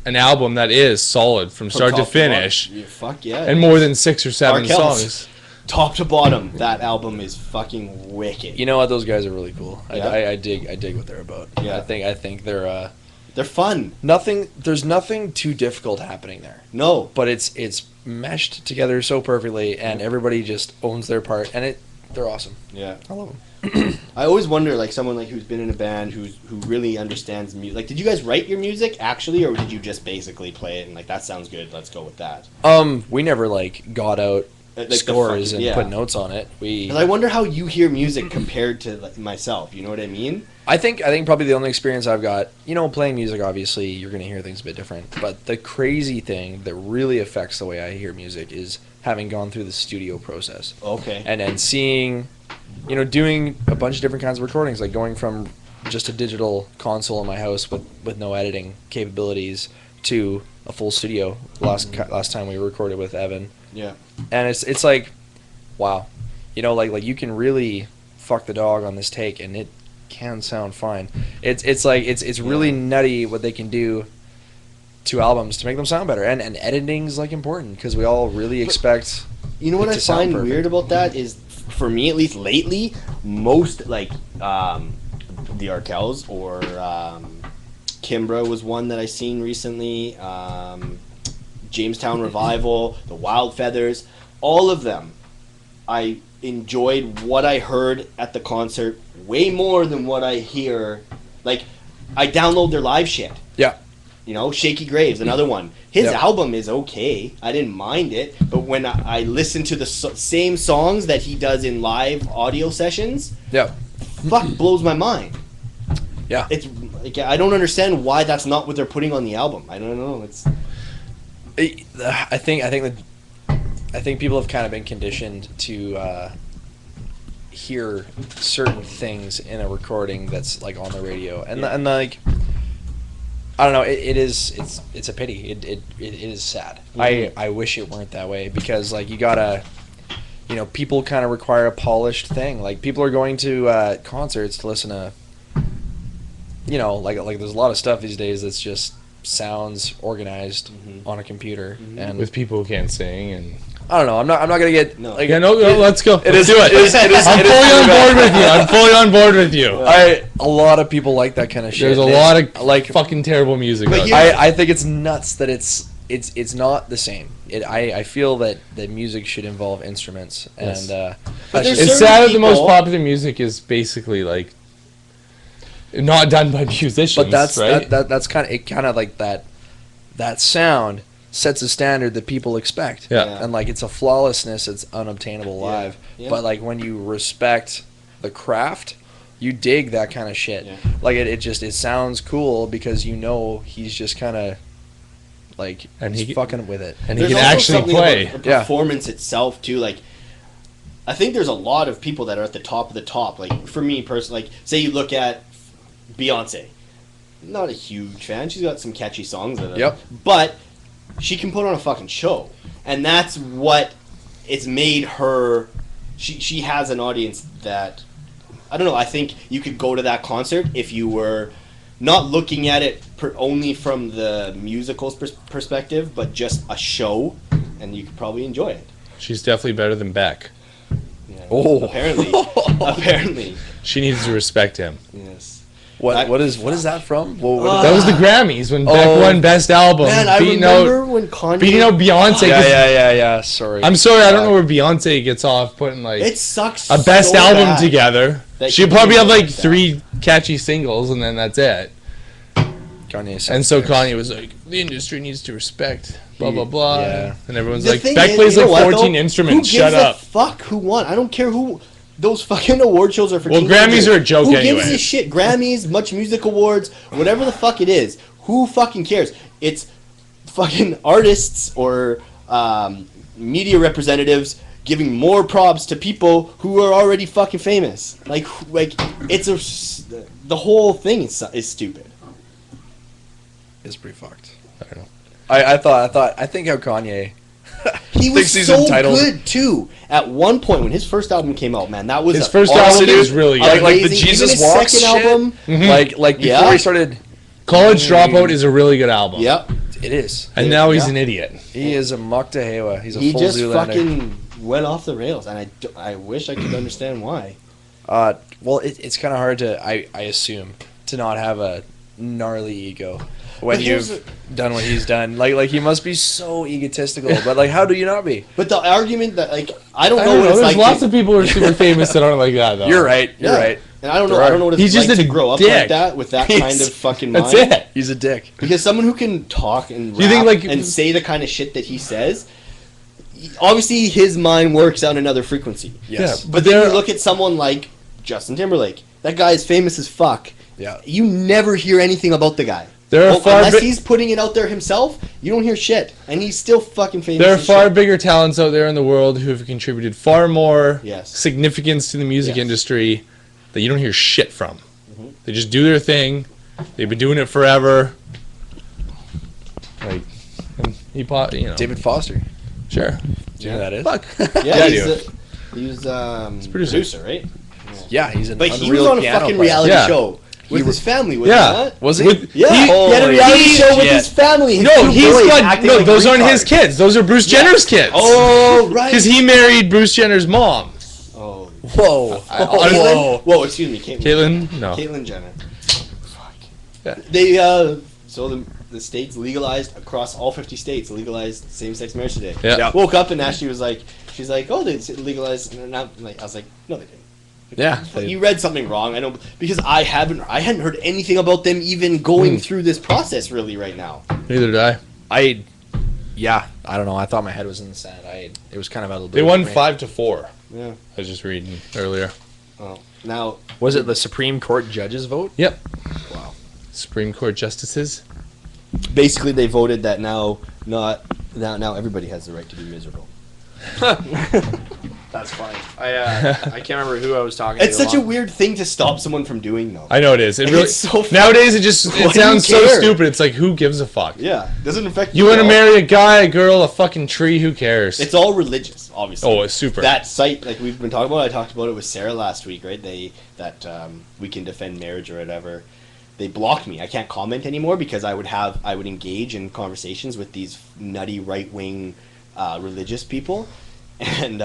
an album that is solid from start to top finish bottom. Yeah, fuck yeah. and more than 6 or 7 Arkell's. songs. Top to bottom, that album is fucking wicked. you know what, those guys are really cool. Yeah. I dig what they're about. Yeah. I think they're They're fun. there's nothing too difficult happening there. No. But it's meshed together so perfectly, and everybody just owns their part, and they're awesome. Yeah. I love them. I always wonder, like, someone like who's been in a band who really understands music. Like, did you guys write your music actually, or did you just basically play it and like that sounds good, let's go with that? We never like got out Like the scores fucking- and put notes on it. We 'Cause I wonder how you hear music compared to like, myself. You know what I mean? I think probably the only experience I've got, playing music, obviously you're going to hear things a bit different, but the crazy thing that really affects the way I hear music is having gone through the studio process Okay. and seeing, doing a bunch of different kinds of recordings, like going from just a digital console in my house with no editing capabilities to a full studio last time we recorded with Evan. Yeah. And it's like, wow, like you can really fuck the dog on this take, and can sound fine. It's like it's really nutty what they can do to albums to make them sound better, and editing's like important because we all really expect. You know what I find weird about that is, for me at least lately, most like the Arkells or Kimbra was one that I seen recently. Jamestown Revival, the Wild Feathers, all of them. I enjoyed what I heard at the concert way more than what I hear. Like, I download their live shit. Yeah. You know, Shaky Graves, another one. His album is okay. I didn't mind it. But when I listen to the same songs that he does in live audio sessions, fuck, blows my mind. Yeah. It's like, I don't understand why that's not what they're putting on the album. I don't know. I think people have kind of been conditioned to hear certain things in a recording that's like on the radio, and like I don't know. It's a pity. It is sad. Mm-hmm. I wish it weren't that way, because like you gotta, people kind of require a polished thing. Like people are going to concerts to listen to, like there's a lot of stuff these days that's just sounds organized on a computer and with people who can't sing, and I don't know. I'm not gonna get like, let's go. Let's do it. I'm fully on board with you. A lot of people like that kind of shit. There's a lot of like fucking terrible music. I think it's nuts that it's not the same. I feel that music should involve instruments, and it's sad that the most popular music is basically like not done by musicians. But that's right? that's kind of like that sound sets a standard that people expect. Yeah. And like it's a flawlessness, it's unobtainable live. Yeah. But like when you respect the craft, you dig that kind of shit. Yeah. Like it sounds cool because he's just kind of like he's fucking with it. And he can actually play. The performance itself too. Like, I think there's a lot of people that are at the top of the top. Like for me personally, like say you look at Beyonce. Not a huge fan. She's got some catchy songs that are, but she can put on a fucking show. And that's what it's made her. She has an audience that, I don't know, I think you could go to that concert if you were not looking at it only from the musical's perspective, but just a show, and you could probably enjoy it. She's definitely better than Beck. Yeah, Oh. Apparently. She needs to respect him. Yes. What is that from? That was the Grammys when Beck won Best Album. Man, I remember when Kanye beating out Beyonce. Yeah. Sorry. I'm sorry, I don't know where Beyonce gets off putting like it sucks a Best so Album bad together. She'll probably have like 3 catchy singles, and then that's it. Kanye. And so Kanye was like, the industry needs to respect blah blah blah. Yeah. And everyone's The like, thing Beck is, plays you know like what, 14 though? instruments. Who gives Shut up. a fuck who won? I don't care who. Those fucking award shows are for. Well, teenagers. Grammys are a joke who anyway. Who gives a shit? Grammys, Much Music Awards, whatever the fuck it is. Who fucking cares? It's fucking artists or media representatives giving more props to people who are already fucking famous. Like the whole thing is stupid. It's pretty fucked. I don't know. I think how Kanye. He was he's so entitled. good too. At one point, when his first album came out, man, that was His first album was really good. Like the amazing. Jesus Even his Walks second shit. album. Like before he started. College Dropout is a really good album. Yep. It is. And now he's an idiot. He is a Muktahewa. He's a He full just Zoolander. fucking went off the rails, and I wish I could understand why. Well, it's kind of hard to, I assume, to not have a gnarly ego when But you've done what he's done. Like he must be so egotistical, but like, how do you not be? But the argument that I don't I know don't what know. it's There's like. lots of people who are super famous that aren't like that, though. You're right. You're right. And I don't know what it's He's just like a to grow up dick. like that with that kind of fucking mind. That's it. He's a dick. Because someone who can talk and rap You think, like- and say the kind of shit that he says, obviously his mind works on another frequency. Yes. Yeah, But then you look at someone like Justin Timberlake. That guy is famous as fuck. Yeah. You never hear anything about the guy. There are Unless he's putting it out there himself, you don't hear shit. And he's still fucking famous. There are as far shit. bigger talents out there in the world who have contributed far more Yes. significance to the music Yes. industry that you don't hear shit from. They just do their thing. They've been doing it forever. Like, and David Foster. Sure. Do you know who that is? Fuck. Yeah, I he's do. he's producer. producer, right? Yeah, he's an But unreal he was on a piano fucking player. reality Yeah. show with his family, was Yeah. he not? Was he? Yeah, he had a Holy reality show with shit. his family. His No, two he's boys got acting no. like Those aren't his retards. kids. Those are Bruce Jenner's kids. Oh, right. because he married Bruce Jenner's mom. Oh, Whoa. Caitlyn? Whoa, excuse me, Caitlyn, no. Caitlyn Jenner. Yeah. They so the states legalized across all 50 states legalized same-sex marriage today. Yeah. Woke up and Ashley was like, she's like, oh, they legalized. And I'm like, I was like, no, they didn't. Yeah. You read something wrong. I don't because I hadn't heard anything about them even going through this process really right now. Neither did I. I don't know. I thought my head was in the sand. It was kind of out of the blue. They won for me. 5-4. Yeah. I was just reading earlier. Well, now Was it the Supreme Court judges vote? Yep. Wow. Supreme Court justices. basically they voted that now everybody has the right to be miserable. That's funny. I can't remember who I was talking to. It's such a weird thing to stop someone from doing, though. I know it is. It Like, really, it's so nowadays, Why it do sounds you so care? stupid. It's like, who gives a fuck? Yeah, doesn't affect You want to at all. marry a guy, a girl, a fucking tree? Who cares? It's all religious, obviously. Oh, it's super. That site, like we've been talking about, I talked about it with Sarah last week, right? We can defend marriage or whatever. They blocked me. I can't comment anymore because I would engage in conversations with these nutty right wing religious people, and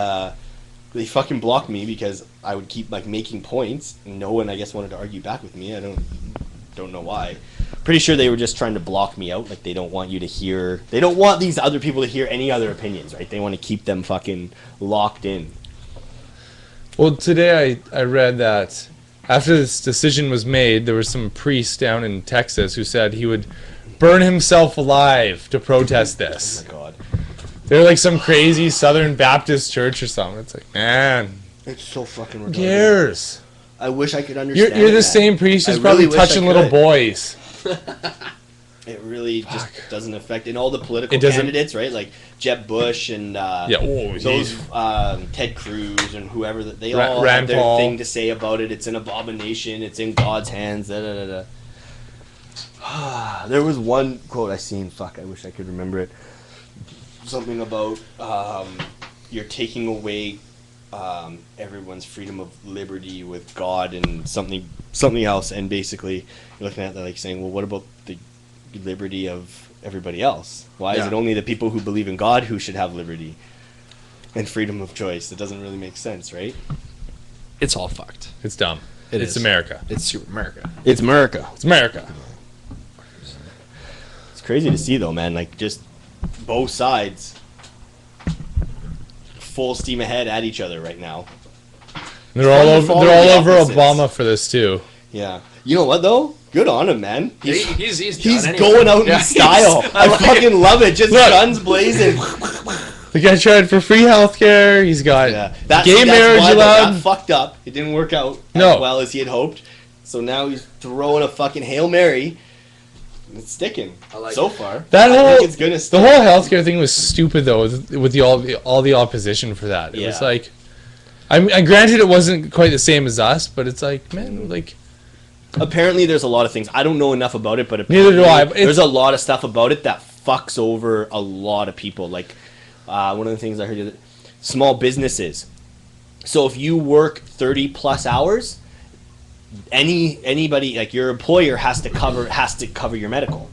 they fucking blocked me because I would keep like making points. And no one, I guess, wanted to argue back with me. I don't know why. Pretty sure they were just trying to block me out. Like they don't want you to hear. They don't want these other people to hear any other opinions, right? They want to keep them fucking locked in. Well, today I read that after this decision was made, there was some priest down in Texas who said he would burn himself alive to protest this. Oh my god. They're like some crazy Southern Baptist church or something. It's like, man, It's so fucking who retarded. cares? I wish I could understand. You're the that. same priest who's I probably really wish I touching little could. boys. It really just doesn't affect in all the political It doesn't- candidates, right? Like Jeb Bush and those Ted Cruz and whoever they all Rand have their Paul. thing to say about it. It's an abomination. It's in God's hands. Da, da, da, da. There was one quote I seen. Fuck, I wish I could remember it. Something about you're taking away everyone's freedom of liberty with God and something else, and basically you're looking at that like saying, well, what about the liberty of everybody else? Why is it only the people who believe in God who should have liberty and freedom of choice? It doesn't really make sense, right? It's all fucked. It's dumb. It It's is. America. It's super America. It's America. It's America. It's crazy to see though, man. Like just both sides full steam ahead at each other right now. They're all fun to over. follow They're the all over opposites. Obama for this too. Yeah. You know what though? Good on him, man. He's He's done anyway. going out Yeah, in style. he's- I like fucking love it. Just Look. guns blazing. The guy tried for free healthcare. He's got Yeah. gay marriage why allowed. that fucked up. It didn't work out No. as well as he had hoped. So now he's throwing a fucking Hail Mary. And it's sticking like so it. far. That I whole think it's gonna the stick. whole healthcare thing was stupid though, with all the opposition for that. It was Yeah. like, I granted it wasn't quite the same as us, but it's like, man, like Apparently, there's a lot of things. I don't know enough about it, but Neither do I, apparently but There's a lot of stuff about it that fucks over a lot of people. Like one of the things I heard, is small businesses. So if you work 30 plus hours, anybody like your employer has to cover your medical.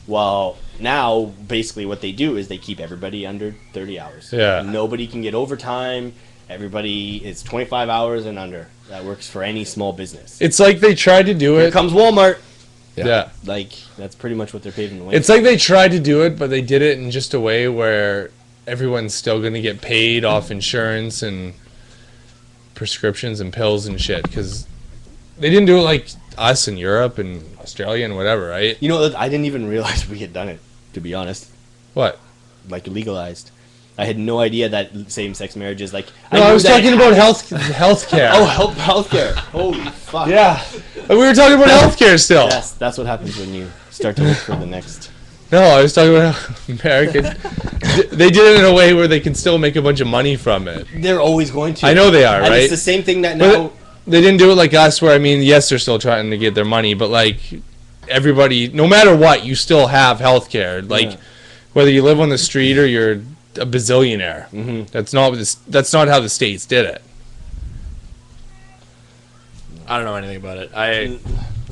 Well, now basically what they do is they keep everybody under 30 hours. Yeah. Nobody can get overtime. Everybody is 25 hours and under. That works for any small business. it's like they tried to do Here it. comes Walmart. Yeah. Like that's pretty much what they're paving the way. It's like they tried to do it, but they did it in just a way where everyone's still going to get paid off insurance and prescriptions and pills and shit, because they didn't do it like us in Europe and Australia and whatever, right? You know, I didn't even realize we had done it. To be honest, What? like legalized. I had no idea that same-sex marriages. Like No, I knew was that talking it about happened- healthcare. Oh, healthcare. Holy fuck. Yeah. We were talking about healthcare still. Yes, that's what happens when you start to look for the next. No, I was talking about how Americans. They did it in a way where they can still make a bunch of money from it. They're always going to. I know they are, And right? it's the same thing that But now. they didn't do it like us, where, I mean, yes, they're still trying to get their money, but like everybody, no matter what, you still have healthcare. Like Yeah. whether you live on the street or you're a bazillionaire. Mhm. That's not how the states did it. I don't know anything about it.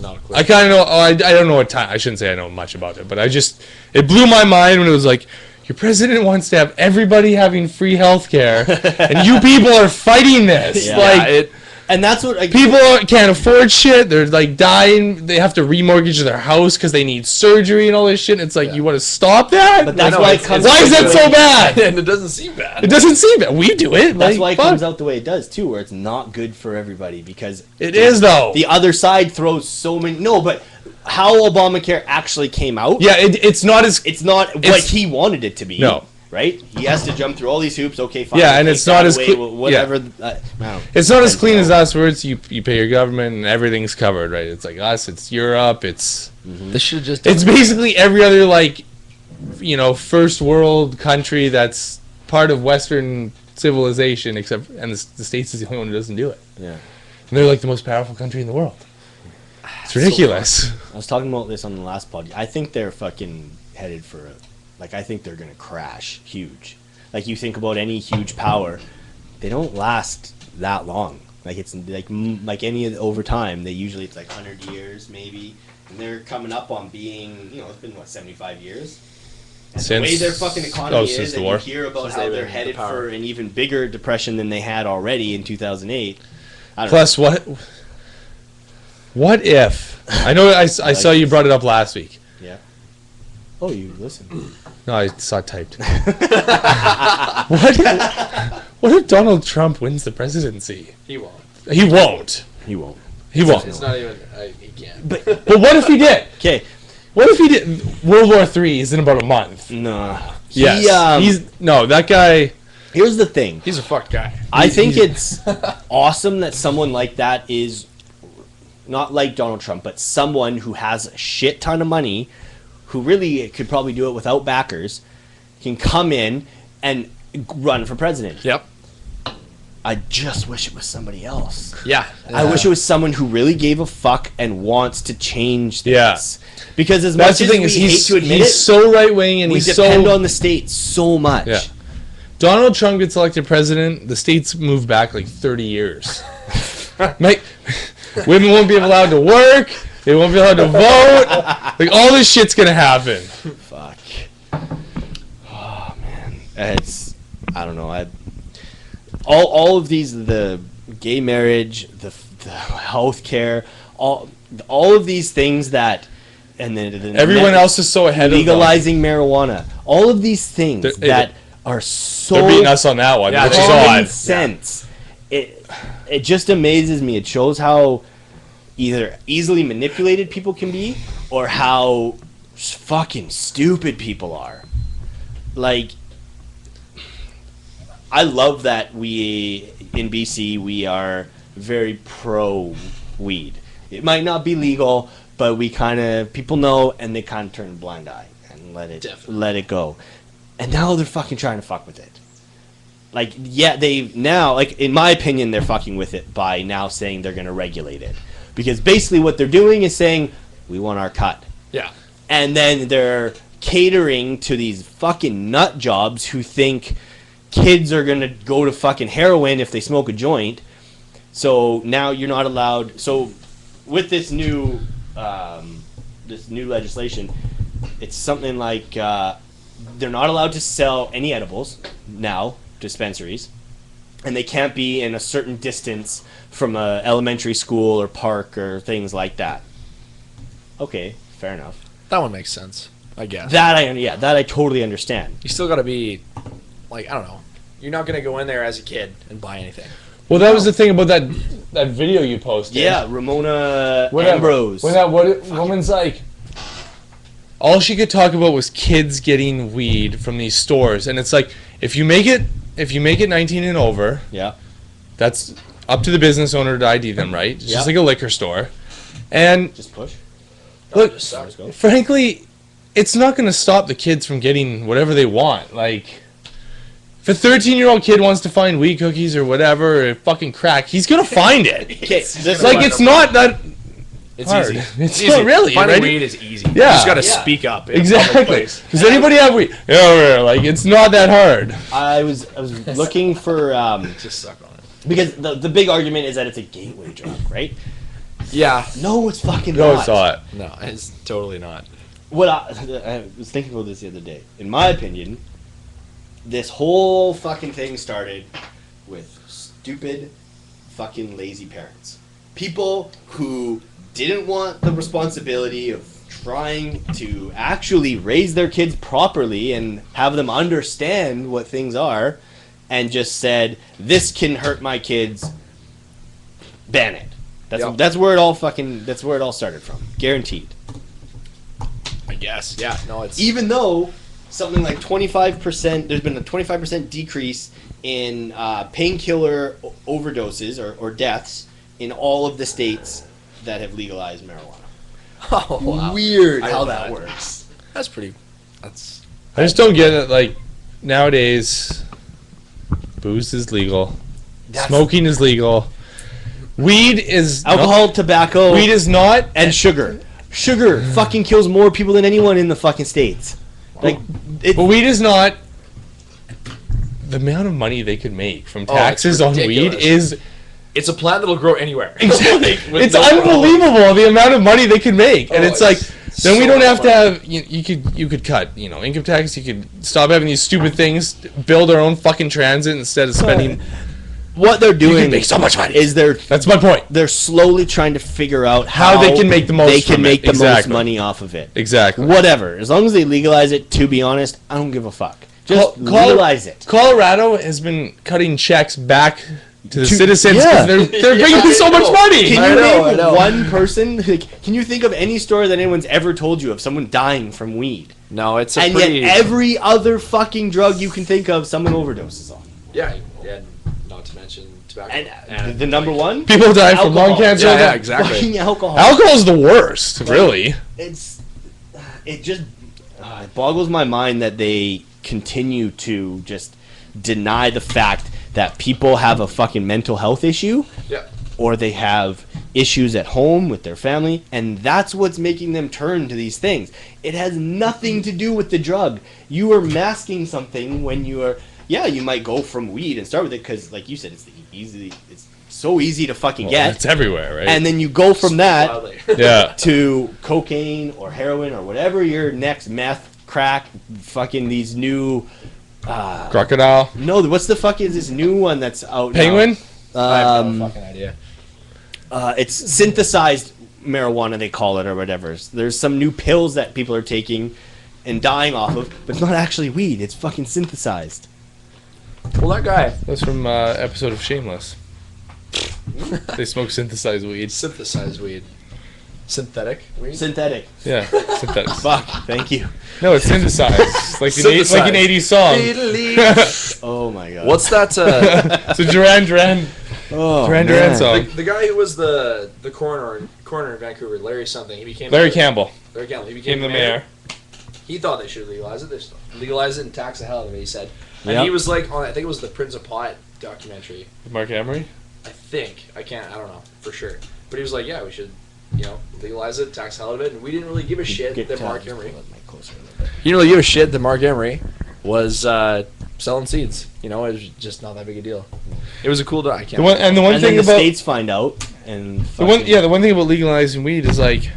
Not a clue. I kind of know. I don't know what time. I shouldn't say I know much about it, but it blew my mind when it was like, your president wants to have everybody having free health care, and you people are fighting this. Yeah. Like, and that's what people can't afford shit. They're like dying. They have to remortgage their house because they need surgery and all this shit. It's like, you want to stop that? But that's why is that so bad? And it doesn't seem bad. It doesn't seem bad. We do it. That's like, why it fuck. comes out the way it does too, where it's not good for everybody because It is though. the other side throws so many. No, but how Obamacare actually came out, Yeah, it's not as. it's not what he wanted it to be. No. Right? He has to jump through all these hoops. Okay, fine. Yeah, we'll and take it's not that as away, cle- whatever. I don't know. It's not as clean as us, where it's you pay your government and everything's covered, right? It's like us. It's Europe. It's This should just. it's basically every other like, first world country that's part of Western civilization, and the States is the only one who doesn't do it. Yeah. And they're like the most powerful country in the world. It's ridiculous. I was talking about this on the last podcast. I think they're fucking headed for I think they're gonna crash huge. Like you think about any huge power, they don't last that long. Like it's like any of the, over time. It's like 100 years maybe, and they're coming up on being it's been 75 years. And the way their fucking economy since is, the and war. you hear about Since how they've they're been in headed power. for an even bigger depression than they had already in 2008. I don't Plus, what if? I know I saw you brought it up last week. know. Yeah. Oh, you listen. No, I saw it typed. What if Donald Trump wins the presidency? He won't. He won't. He won't. He won't. It's not even. He can't. But But what if he did? okay. What if he did? World War III is in about a month. No. Yes. That guy. Here's the thing. He's a fucked guy. I think it's awesome that someone like that is not like Donald Trump, but someone who has a shit ton of money, who really could probably do it without backers, can come in and run for president. Yep. I just wish it was somebody else. Yeah. I wish it was someone who really gave a fuck and wants to change things. Yeah. Because as That's much the as thing we is hate to admit he's it, so right wing and we he's depend so. on the state so much. Yeah. Donald Trump gets elected president, the states move back like 30 years. Women won't be allowed to work. They won't be allowed to vote. Like all this shit's gonna happen. Fuck. Oh man, it's I don't know. All of these, the gay marriage, the healthcare, all of these things that, and then Everyone else is so ahead legalizing marijuana. All of these things They're- that are so They're beating us on that one, Yeah, which is common odd. sense. It just amazes me. It shows how either easily manipulated people can be, or how fucking stupid people are. Like, I love that we in BC we are very pro weed. It might not be legal, but we kind of people know, and they kind of turn a blind eye and let it go. And now they're fucking trying to fuck with it. Like, yeah, in my opinion, they're fucking with it by now saying they're going to regulate it. Because basically what they're doing is saying, we want our cut. Yeah. And then they're catering to these fucking nut jobs who think kids are going to go to fucking heroin if they smoke a joint. So now you're not allowed. So with this new legislation, it's something like they're not allowed to sell any edibles now, dispensaries, and they can't be in a certain distance from a elementary school or park or things like that. Okay, fair enough. That one makes sense, I guess. That I totally understand. You still got to be, like, I don't know. You're not going to go in there as a kid and buy anything. Well, that was the thing about that video you posted. Yeah, Ramona Whatever. Ambrose. When that woman's like, all she could talk about was kids getting weed from these stores, and it's like, if you make it 19 and over, Yeah. that's up to the business owner to ID them, right? It's Yeah. just like a liquor store. And Just push. look, Just sucks. frankly, it's not going to stop the kids from getting whatever they want. Like, if a 13-year-old kid wants to find weed cookies or whatever, or fucking crack, he's going to find it. Okay, It's like, it's not that It's hard. easy. It's not really, Finding right? weed is easy. You Yeah. just got to Yeah. speak up. In a public Exactly. place. Does anybody have weed? Yeah, like, it's not that hard. I was looking for Just suck on it. because the big argument is that it's a gateway drug, right? Yeah. No, it's fucking No, not. it's not. No, it's totally not. What I was thinking about this the other day. In my opinion, this whole fucking thing started with stupid, fucking lazy parents. People who didn't want the responsibility of trying to actually raise their kids properly and have them understand what things are, and just said, "This can hurt my kids. Ban it." That's where it all started from. Guaranteed. I guess. Yeah. No, it's Even though something like 25%, there's been a 25% decrease in painkiller overdoses or deaths in all of the states that have legalized marijuana. Oh, wow. Weird I how didn't know that that. works. That's pretty. That's I just don't get it. Like, nowadays, booze is legal. Smoking is legal. Weed is... Alcohol, tobacco, Weed is not... and sugar. Sugar fucking kills more people than anyone in the fucking states. Like, But weed is not... The amount of money they could make from taxes on weed ridiculous. is... it's a plant that'll grow anywhere. Exactly. With It's no problem. unbelievable the amount of money they could make, and Oh, it's like it's then we so don't have to funny. have you could cut income tax. You could stop having these stupid things. Build our own fucking transit instead of spending. what they're doing make so much money. is That's my point. they're slowly trying to figure out How they can make the most they can from it. make the most Exactly. money off of it. Exactly. Whatever. As long as they legalize it, to be honest, I don't give a fuck. Just legalize it. Colorado has been cutting checks back to the citizens yeah. because they're bringing in so much money. Can I you know, I name know. one person? Like, can you think of any story that anyone's ever told you of someone dying from weed? No, it's a And pretty. yet, every other fucking drug you can think of, someone overdoses on. yeah, not to mention tobacco. And the number one, People die from lung Alcohol. cancer. Yeah, exactly. fucking alcohol. Alcohol is the worst, really. It just it boggles my mind that they continue to just deny the fact that people have a fucking mental health issue, Yeah. or they have issues at home with their family, and that's what's making them turn to these things. It has nothing to do with the drug. You are masking something when you are. Yeah, you might go from weed and start with it because, like you said, it's so easy to fucking get, It's everywhere, right? and then you go from that Wildly. yeah. to cocaine or heroin or whatever your next meth, crack, fucking these new. Crocodile. No, what's the fuck is this new one that's out? Penguin. I have no fucking idea. It's synthesized marijuana, they call it, or whatever. There's some new pills that people are taking and dying off of, but it's not actually weed. It's fucking synthesized. Well, that guy. That's from episode of Shameless. They smoke synthesized weed. Synthesized weed. Synthetic weed? Synthetic. Yeah, synthetics. Fuck. Thank you. No, it's synthesized. It's like Synthesized. like an 80s song. Oh my god. What's that? It's a Duran Duran oh, Duran man. song. The guy who was the coroner in Vancouver, Larry something, he became Larry Campbell Larry Campbell. He became became the mayor. He thought they should legalize it. They should legalize it and tax the hell out of it. He said, and Yep. he was like on. I think it was the Prince of Pot documentary. Mark Emery. I think I don't know for sure, but he was like, yeah, we should, legalize it, tax the hell out of it, and we didn't really give a shit that Mark Emery. You didn't really give a shit that Mark Emery was selling seeds. It was just not that big a deal. It was a cool. I can't. The one And thing then the about states find out, and the one thing about legalizing weed is like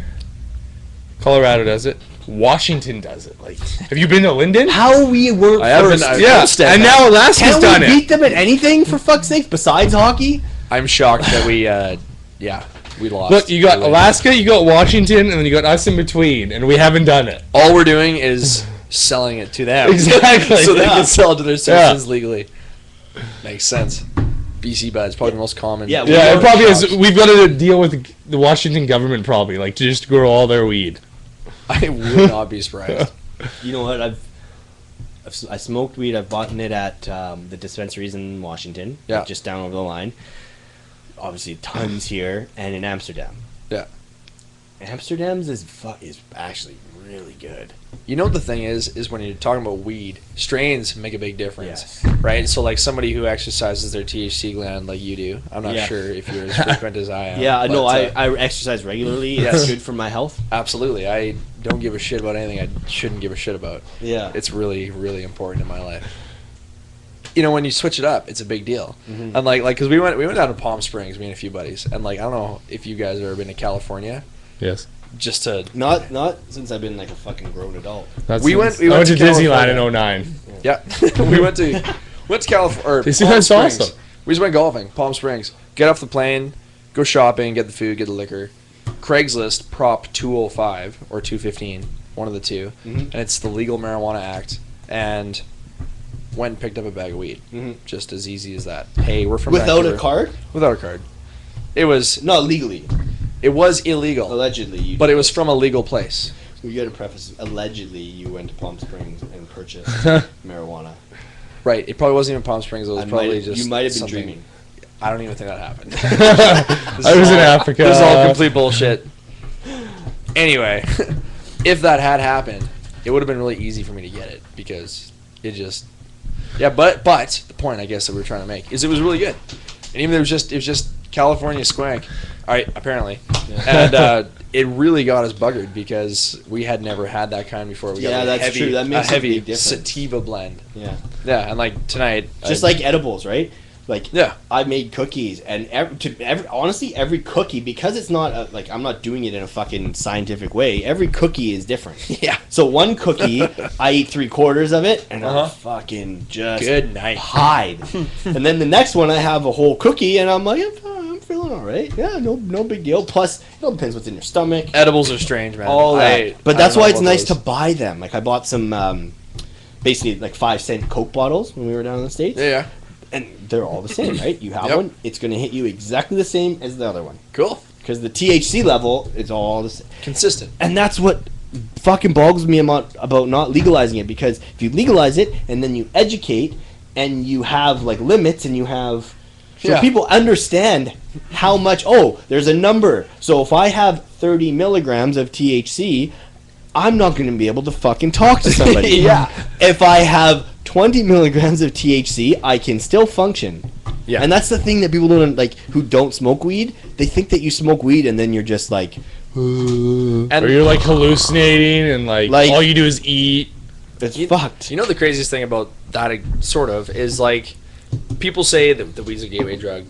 Colorado does it, Washington does it. Like, have you been to Linden? how we were I haven't- first. I- Yeah, understand and that. now Alaska's Can't done we it. beat them at anything for fuck's sake besides hockey? I'm shocked that we we lost. Look, you got We- Alaska, you got Washington, and then you got us in between, and we haven't done it. All we're doing is selling it to them. Exactly, so they yeah. can sell it to their citizens legally. Makes sense. BC buds, probably the most common. Yeah, Yeah, were it probably is. shocked. We've got to deal with the Washington government probably, like, to just grow all their weed. I would not be surprised. You know what? I smoked weed. I've bought it at the dispensaries in Washington. Yeah. Just down over the line. Obviously, tons here and in Amsterdam. Yeah. Amsterdam's is actually really good. You know what the thing is when you're talking about weed, strains make a big difference, Yes. right? So like somebody who exercises their THC gland like you do, I'm not Yeah. sure if you're as frequent as I am. Yeah, no, but, I exercise regularly. Yes. It's good for my health. absolutely. I don't give a shit about anything I shouldn't give a shit about. Yeah. It's really, really important in my life. you know, when you switch it up, it's a big deal. And like because we went down to Palm Springs, me and a few buddies, and like I don't know if you guys have ever been to California. Yes. Just to Not since I've been like a fucking grown adult. We went I went to Disneyland California. in 09. Yeah, we went to California. Disneyland's awesome. We just went golfing, Palm Springs. Get off the plane, go shopping, get the food, get the liquor. Craigslist Prop 205 or 215, one of the two, and it's the Legal Marijuana Act. And went and picked up a bag of weed, just as easy as that. Hey, we're from Without Vancouver. a card? Without a card. It was Not legally. it was illegal, Allegedly. but it was from a legal place. You got to preface. Allegedly, you went to Palm Springs and purchased marijuana. Right. It probably wasn't even Palm Springs. It was probably just you might have been something- dreaming. I don't even think that happened. I was in Africa. This is all complete bullshit. Anyway, if that had happened, it would have been really easy for me to get it because it just, yeah. But the point I guess that we were trying to make is it was really good, and even though it was just California swank, all right, apparently, and it really got us buggered because we had never had that kind before. We got Yeah, that's true. That makes a a heavy big difference. sativa blend. Yeah. Yeah, and like tonight, Just like edibles, right? Like, yeah. I made cookies, and honestly, every cookie, because it's not like I'm not doing it in a fucking scientific way. Every cookie is different. Yeah. So one cookie, I eat 3/4 of it, and I fucking just Good night. hide. And then the next one, I have a whole cookie, and I'm like, I'm feeling all right. Yeah, no big deal. Plus, it all depends what's in your stomach. Edibles are strange, man. All that. But I that's don't why know it's about nice those. to buy them. Like I bought some, basically like 5-cent Coke bottles when we were down in the States. Yeah. And they're all the same, right? You have Yep. one, it's going to hit you exactly the same as the other one. Cool. Because the THC level is all the same. Consistent. And that's what fucking boggles me about not legalizing it. Because if you legalize it and then you educate and you have like limits and you have... So Yeah. people understand how much... Oh, there's a number. So if I have 30 milligrams of THC, I'm not going to be able to fucking talk to somebody. Yeah. If I have 20 milligrams of THC, I can still function. Yeah. And that's the thing that people don't like who don't smoke weed. They think that you smoke weed and then you're just like, And Or you're like hallucinating and like all you do is eat. it's fucked. you know the craziest thing about that, sort of, is like people say that the weed's a gateway drug.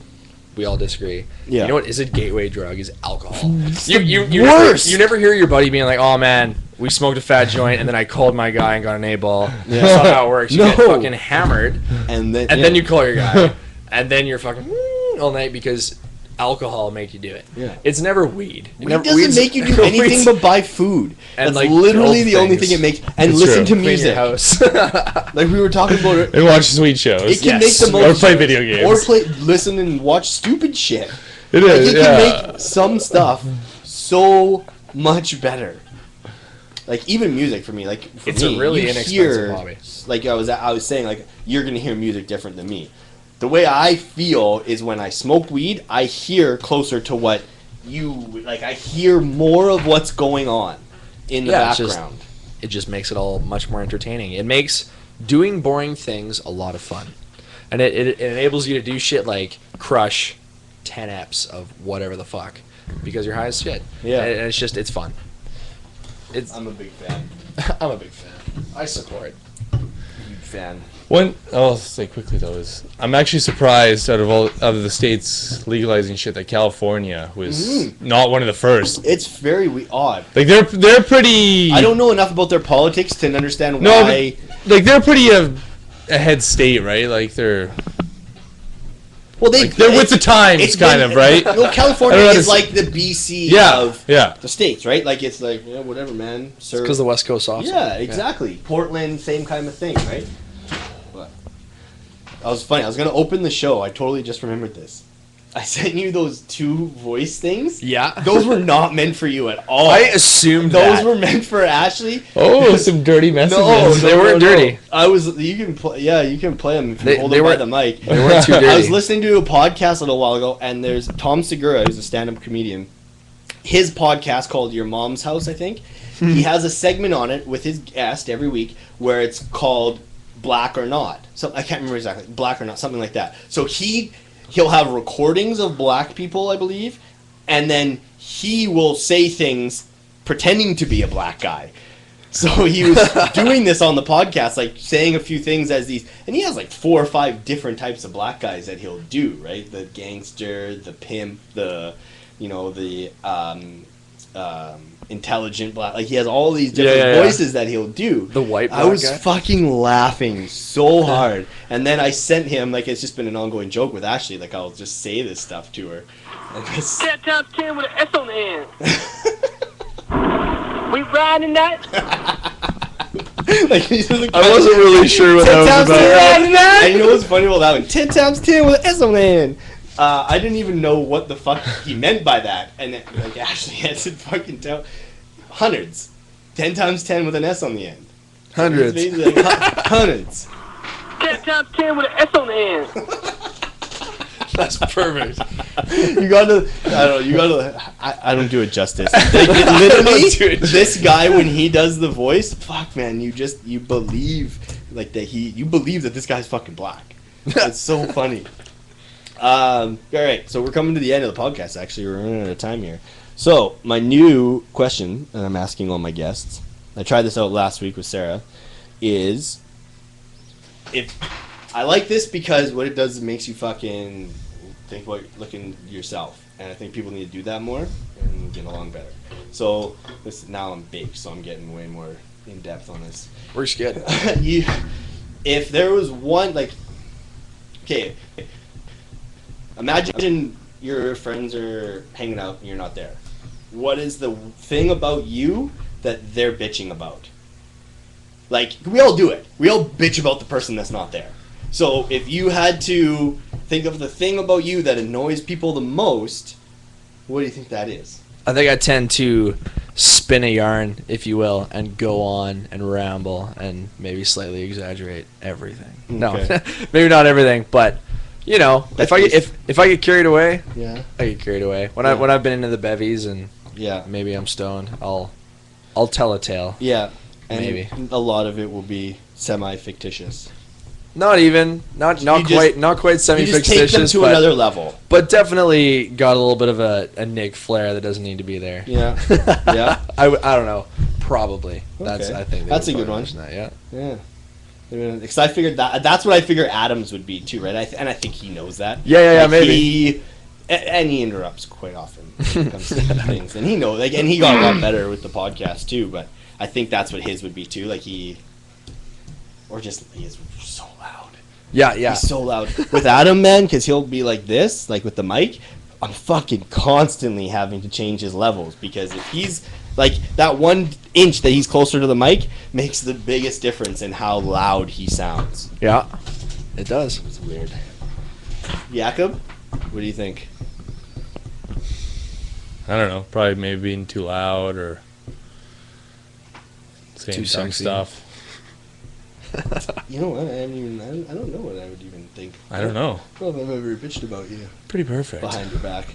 We all disagree. Yeah. You know what is a gateway drug is alcohol. It's You the never, worst. you never hear your buddy being like, "Oh man, we smoked a fat joint and then I called my guy and got an A-ball." Yeah. That's not how it works. You No. get fucking hammered And then and then you call your guy and then you're fucking all night because alcohol make you do it. Yeah. It's never weed. Weed doesn't make you do anything but buy food. And, That's like, literally build the only things. thing it makes. And It's listen true. to clean your music. house. Like we were talking about it. And watch sweet shows. It can Yes. make the Or most... play video games. Or listen and watch stupid shit. It Like, is, it yeah. can make some stuff so much better. Like even music for me, like for It's a me, really you inexpensive hear, hobby. Like I was saying, like you're gonna hear music different than me. The way I feel is when I smoke weed, I hear closer to what you like. I hear more of what's going on in the Yeah, it's background. It just makes it all much more entertaining. It makes doing boring things a lot of fun. And it enables you to do shit like crush 10 eps of whatever the fuck because you're high as shit. Yeah. And it's just, it's fun. I'm a big fan. I'm a big fan. I support. Huge fan. I'll say quickly though is I'm actually surprised out of the states legalizing shit that California was not one of the first. It's very odd. Like they're pretty. I don't know enough about their politics to understand No, why. like they're pretty ahead state, right? Like they're they're with the times, kind of, right? Well, California I don't know is how to like the BC Yeah, of yeah. the states, right? Like it's like whatever, man. Sir. Because the West Coast off. Yeah, exactly. Portland, same kind of thing, right? But I was funny. I was gonna open the show. I totally just remembered this. I sent you those 2 voice things. Yeah. Those were not meant for you at all. I assumed those that. were meant for Ashley. Oh, some dirty messages. No, They weren't dirty. I was. You can play. Yeah, you can play them if you They- hold they them by weren't- the mic. They weren't too dirty. I was listening to a podcast a little while ago, and there's Tom Segura, who's a stand-up comedian. His podcast called Your Mom's House, I think. He has a segment on it with his guest every week where it's called Black or Not. So I can't remember exactly. Black or Not, something like that. So he'll have recordings of black people, I believe, and then he will say things pretending to be a black guy. So he was doing this on the podcast, like saying a few things as these, and he has like 4 or 5 different types of black guys that he'll do, right? The gangster, the pimp, the intelligent black. Like he has all these different voices that he'll do. The white black I was guy? fucking laughing so hard, and then I sent him, like, it's just been an ongoing joke with Ashley. Like I'll just say this stuff to her. And 10 times 10 with an S on the end. We riding that? like, he's like, I wasn't really sure what that was about. 10 times 10, and you know what's funny about that one? 10 times 10 with an S on the end. I didn't even know what the fuck he meant by that, and like Ashley had to fucking tell. Hundreds, 10 times 10 with an S on the end. Hundreds. It's basically like hundreds. 10 times 10 with an S on the end. That's perfect. You gotta. I don't do it justice. Like, literally, Do it this guy when he does the voice, fuck man, you believe like that you believe that this guy's fucking black. It's so funny. All right, so we're coming to the end of the podcast. Actually, we're running out of time here. So my new question that I'm asking all my guests, I tried this out last week with Sarah, is if I like this because what it does is it makes you fucking think about looking at yourself, and I think people need to do that more and get along better. So now I'm baked, so I'm getting way more in depth on this. Works good. If there was one, like, okay, imagine your friends are hanging out and you're not there. What is the thing about you that they're bitching about? Like, we all do it. We all bitch about the person that's not there. So if you had to think of the thing about you that annoys people the most, what do you think that is? I think I tend to spin a yarn, if you will, and go on and ramble and maybe slightly exaggerate everything. No, Okay. maybe not everything, but you know, if I get carried away, Yeah. I get carried away. When Yeah. I've been into the bevies and Yeah. maybe I'm stoned, I'll tell a tale. Yeah. And Maybe. a lot of it will be semi-fictitious. Not even, not You just- quite You just take them semi-fictitious, to but, another level. but definitely got a little bit of a Nick flair that doesn't need to be there. Yeah. Yeah. I don't know. Probably. That's Okay. I think they That's would a good probably one. mention That, yeah. Yeah. Because I figured that's what I figured Adams would be too, right? And I think he knows that. Yeah, Like, maybe. And he interrupts quite often when it comes to things, and he knows. Like, and he got a lot better with the podcast too. But I think that's what his would be too. Like he is so loud. Yeah. He's so loud with Adam, man, because he'll be like this, like with the mic. I'm fucking constantly having to change his levels because if he's like that 1 inch that he's closer to the mic makes the biggest difference in how loud he sounds. Yeah. It does. It's weird. Jakob, what do you think? I don't know. Probably maybe being too loud or saying Too dumb sexy. stuff. You know what? I don't know what I would even think. I don't know. I don't know if I've ever bitched about you Pretty perfect. behind your back.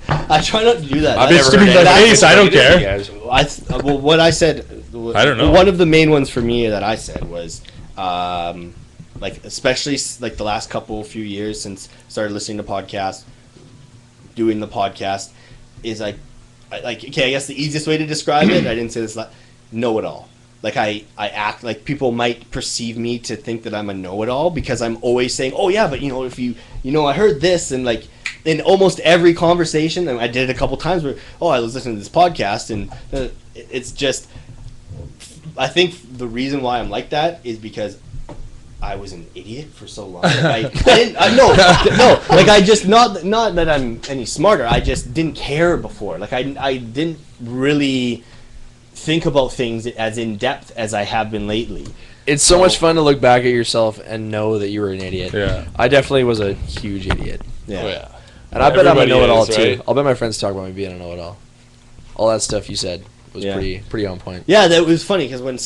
I try not to do that. I That's- bitched him in my that's- face. I don't care. well, what I said. I don't know. One of the main ones for me that I said was, like especially like the last few years since I started listening to podcasts, doing the podcast, is like okay. I guess the easiest way to describe it. I didn't say this. Know it all. Like I act like people might perceive me to think that I'm a know-it-all because I'm always saying, oh yeah, but if I heard this, and like in almost every conversation, and I did it a couple times where, I was listening to this podcast, and it's just, I think the reason why I'm like that is because I was an idiot for so long. Like, no, like I just, not that I'm any smarter, I just didn't care before. Like I didn't really think about things as in depth as I have been lately. It's so much fun to look back at yourself and know that you were an idiot. Yeah. I definitely was a huge idiot. Yeah. Oh, yeah. And I bet I'm a Everybody know-it-all is, too. right? I'll bet my friends talk about me being a know-it-all. All that stuff you said was Yeah. pretty on point. Yeah, that was funny because when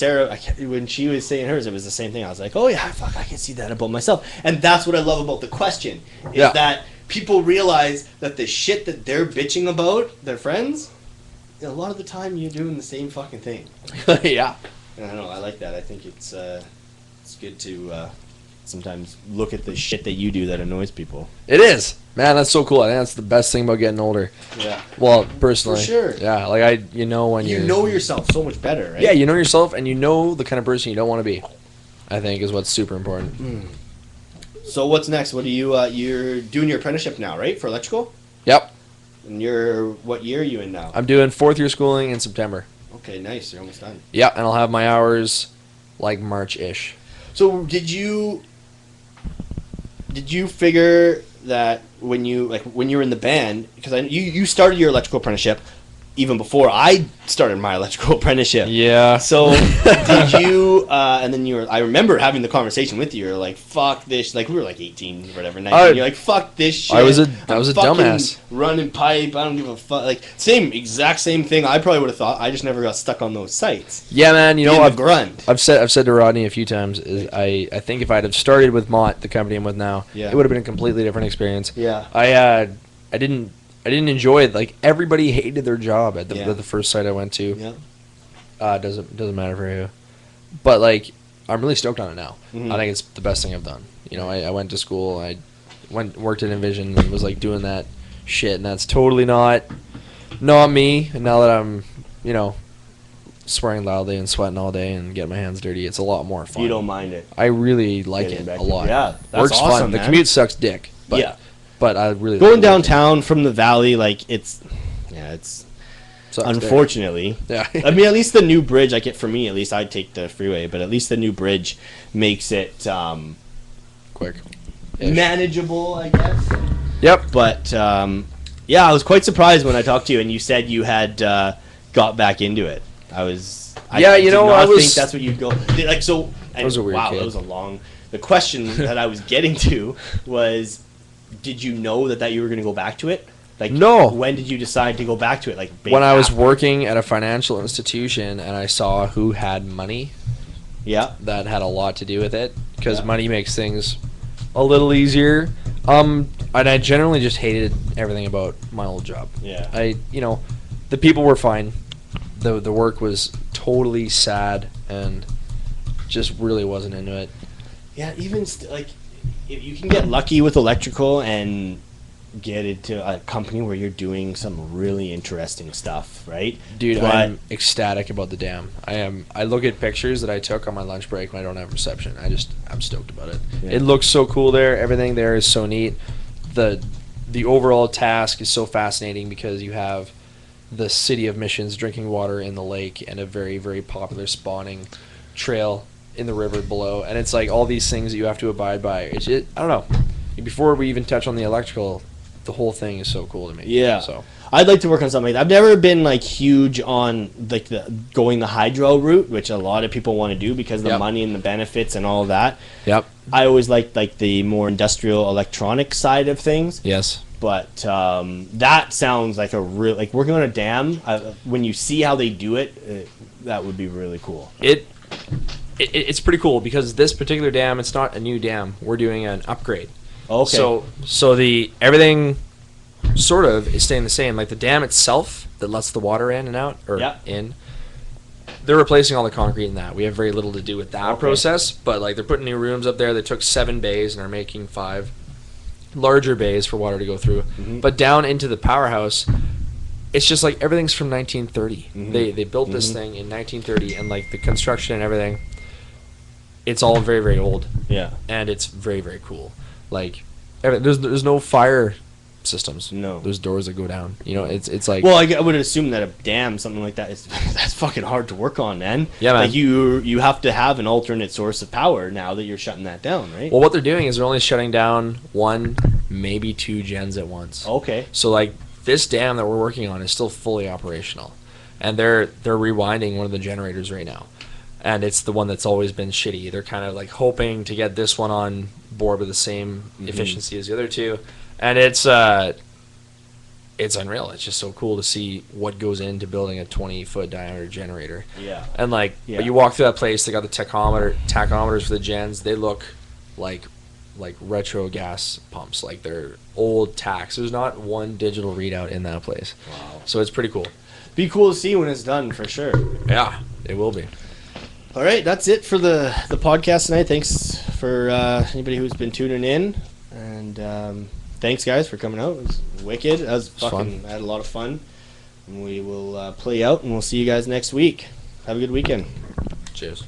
when she was saying hers, it was the same thing. I was like, oh yeah, fuck, I can see that about myself. And that's what I love about the question, is Yeah. that people realize that the shit that they're bitching about, their friends, a lot of the time you're doing the same fucking thing. Yeah. And I don't know, I like that. I think it's good to sometimes look at the shit that you do that annoys people. It is, man. That's so cool. I think that's the best thing about getting older. Yeah. Well, personally, For sure. Yeah, like when You you're, know yourself so much better, right? Yeah, you know yourself, and you know the kind of person you don't want to be. I think is what's super important. So what's next? What are you're doing your apprenticeship now, right? For electrical? Yep, And what year are you in now? I'm doing 4th year schooling in September. Okay, nice. You're almost done. Yeah, and I'll have my hours like March-ish. So did you figure that when you were in the band, because you started your electrical apprenticeship even before I started my electrical apprenticeship. Yeah. So did you and then I remember having the conversation with you. You're like, fuck this, like we were like 18 or whatever, 19. You're like, fuck this shit. I was a I'm fucking dumbass. running pipe. I don't give a fuck. Like exact same thing I probably would have thought. I just never got stuck on those sites. Yeah, man. You know, Being the grunt. I've said to Rodney a few times is I think if I'd have started with Mott, the company I'm with now, Yeah. it would have been a completely different experience. Yeah. I didn't enjoy it. Like everybody hated their job at the first site I went to. Yeah. Doesn't matter for who, but like I'm really stoked on it now. Mhm. I think it's the best thing I've done. You know, I went to school. I worked at Envision and was like doing that shit, and that's totally not me. And now that I'm, you know, swearing loudly and sweating all day and getting my hands dirty, it's a lot more fun. You don't mind it. I really like Getting it back a in. lot. Yeah, that's Work's awesome, fun. The man. commute sucks dick. But, Yeah. But I really Going like it. downtown from the valley, like it's Sucks dick. unfortunately. Yeah. I mean, at least the new bridge, like for me, at least I'd take the freeway, but at least the new bridge makes it Quick. manageable, I guess. Yep. But yeah, I was quite surprised when I talked to you and you said you had got back into it. I Yeah, you did know, not I was- think that's what you'd go like. So I was a weird wow, kid. that was a long. The question that I was getting to was, did you know that you were going to go back to it? Like, No. When did you decide to go back to it? Like When I was after? working at a financial institution and I saw who had money, Yeah. that had a lot to do with it because Yeah. money makes things a little easier. And I generally just hated everything about my old job. Yeah. The people were fine. The work was totally sad and just really wasn't into it. Yeah. Even like, if you can get lucky with electrical and get into a company where you're doing some really interesting stuff, right? Dude, But- I'm ecstatic about the dam. I am. I look at pictures that I took on my lunch break when I don't have reception. I'm stoked about it. Yeah. It looks so cool there. Everything there is so neat. The overall task is so fascinating because you have the city of Mission's drinking water in the lake and a very, very popular spawning trail in the river below. And it's like all these things that you have to abide by. I don't know. Before we even touch on the electrical, the whole thing is so cool to me. Yeah. So I'd like to work on something like that. I've never been like huge on like going the hydro route, which a lot of people want to do because of the Yep. money and the benefits and all of that. Yep. I always liked like the more industrial electronic side of things. Yes. But that sounds like a real like working on a dam. When you see how they do it, that would be really cool. It's pretty cool because this particular dam, it's not a new dam. We're doing an upgrade. Okay. So the everything sort of is staying the same. Like the dam itself that lets the water in and out in. They're replacing all the concrete in that. We have very little to do with that process, but like they're putting new rooms up there. They took 7 bays and are making 5 larger bays for water to go through. Mm-hmm. But down into the powerhouse, it's just like everything's from 1930. Mm-hmm. They built this thing in 1930, and like the construction and everything, it's all very, very old. Yeah. And it's very, very cool. Like there's no fire systems. No. There's doors that go down. You know, it's like Well, I would assume that a dam, something like that, is that's fucking hard to work on, man. Yeah, man. Like you have to have an alternate source of power now that you're shutting that down, right? well, what they're doing is they're only shutting down 1, maybe 2 gens at once. Okay. So like this dam that we're working on is still fully operational, and they're rewinding one of the generators right now, and it's the one that's always been shitty. They're kind of like hoping to get this one on board with the same efficiency as the other two, and it's unreal. It's just so cool to see what goes into building a 20-foot diameter generator. Yeah. And like, Yeah. but you walk through that place, they got the tachometers for the gens. They look like retro gas pumps, like they're old tachs. There's not one digital readout in that place. Wow. So it's pretty cool. Be cool to see when it's done for sure. Yeah, it will be. All right, that's it for the podcast tonight. Thanks for anybody who's been tuning in, and thanks guys for coming out. It was wicked. That was fucking. fun. I had a lot of fun, and we will play out, and we'll see you guys next week. Have a good weekend. Cheers.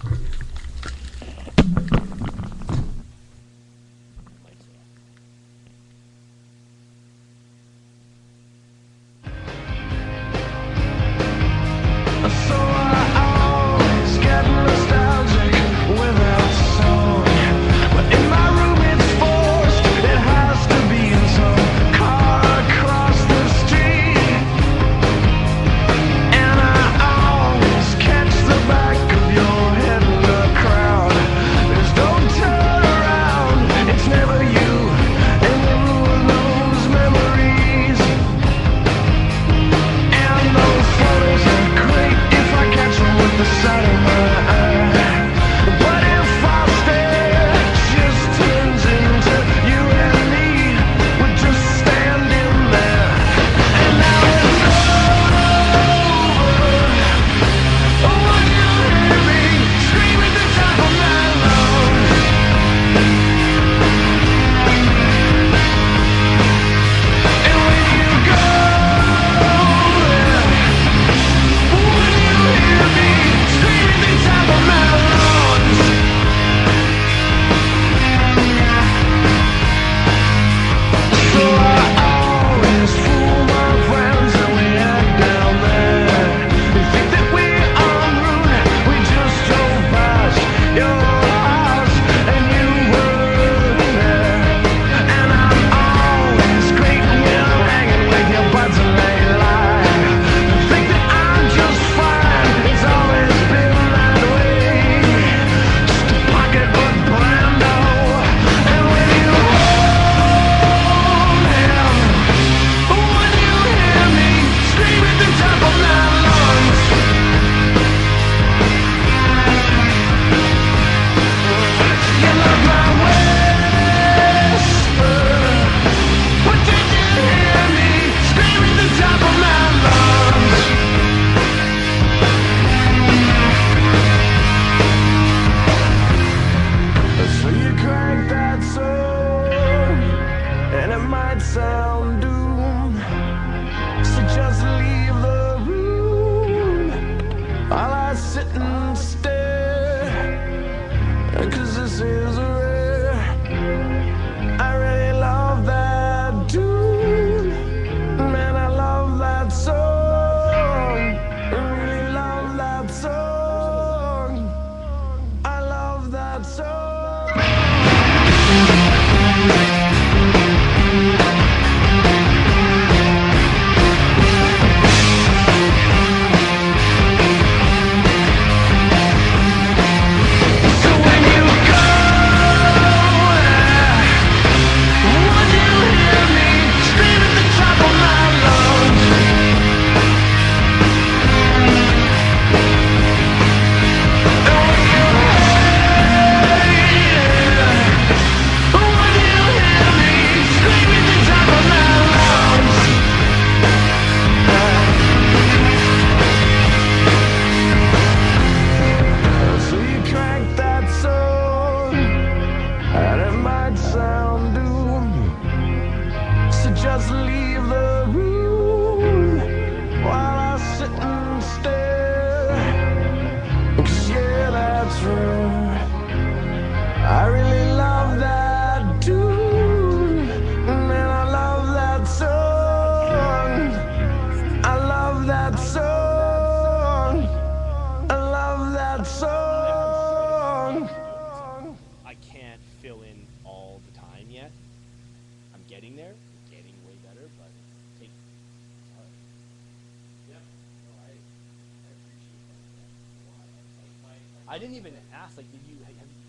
I didn't even ask. Like, did you?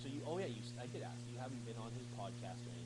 So you? Oh yeah, I did ask. You haven't been on his podcast or anything.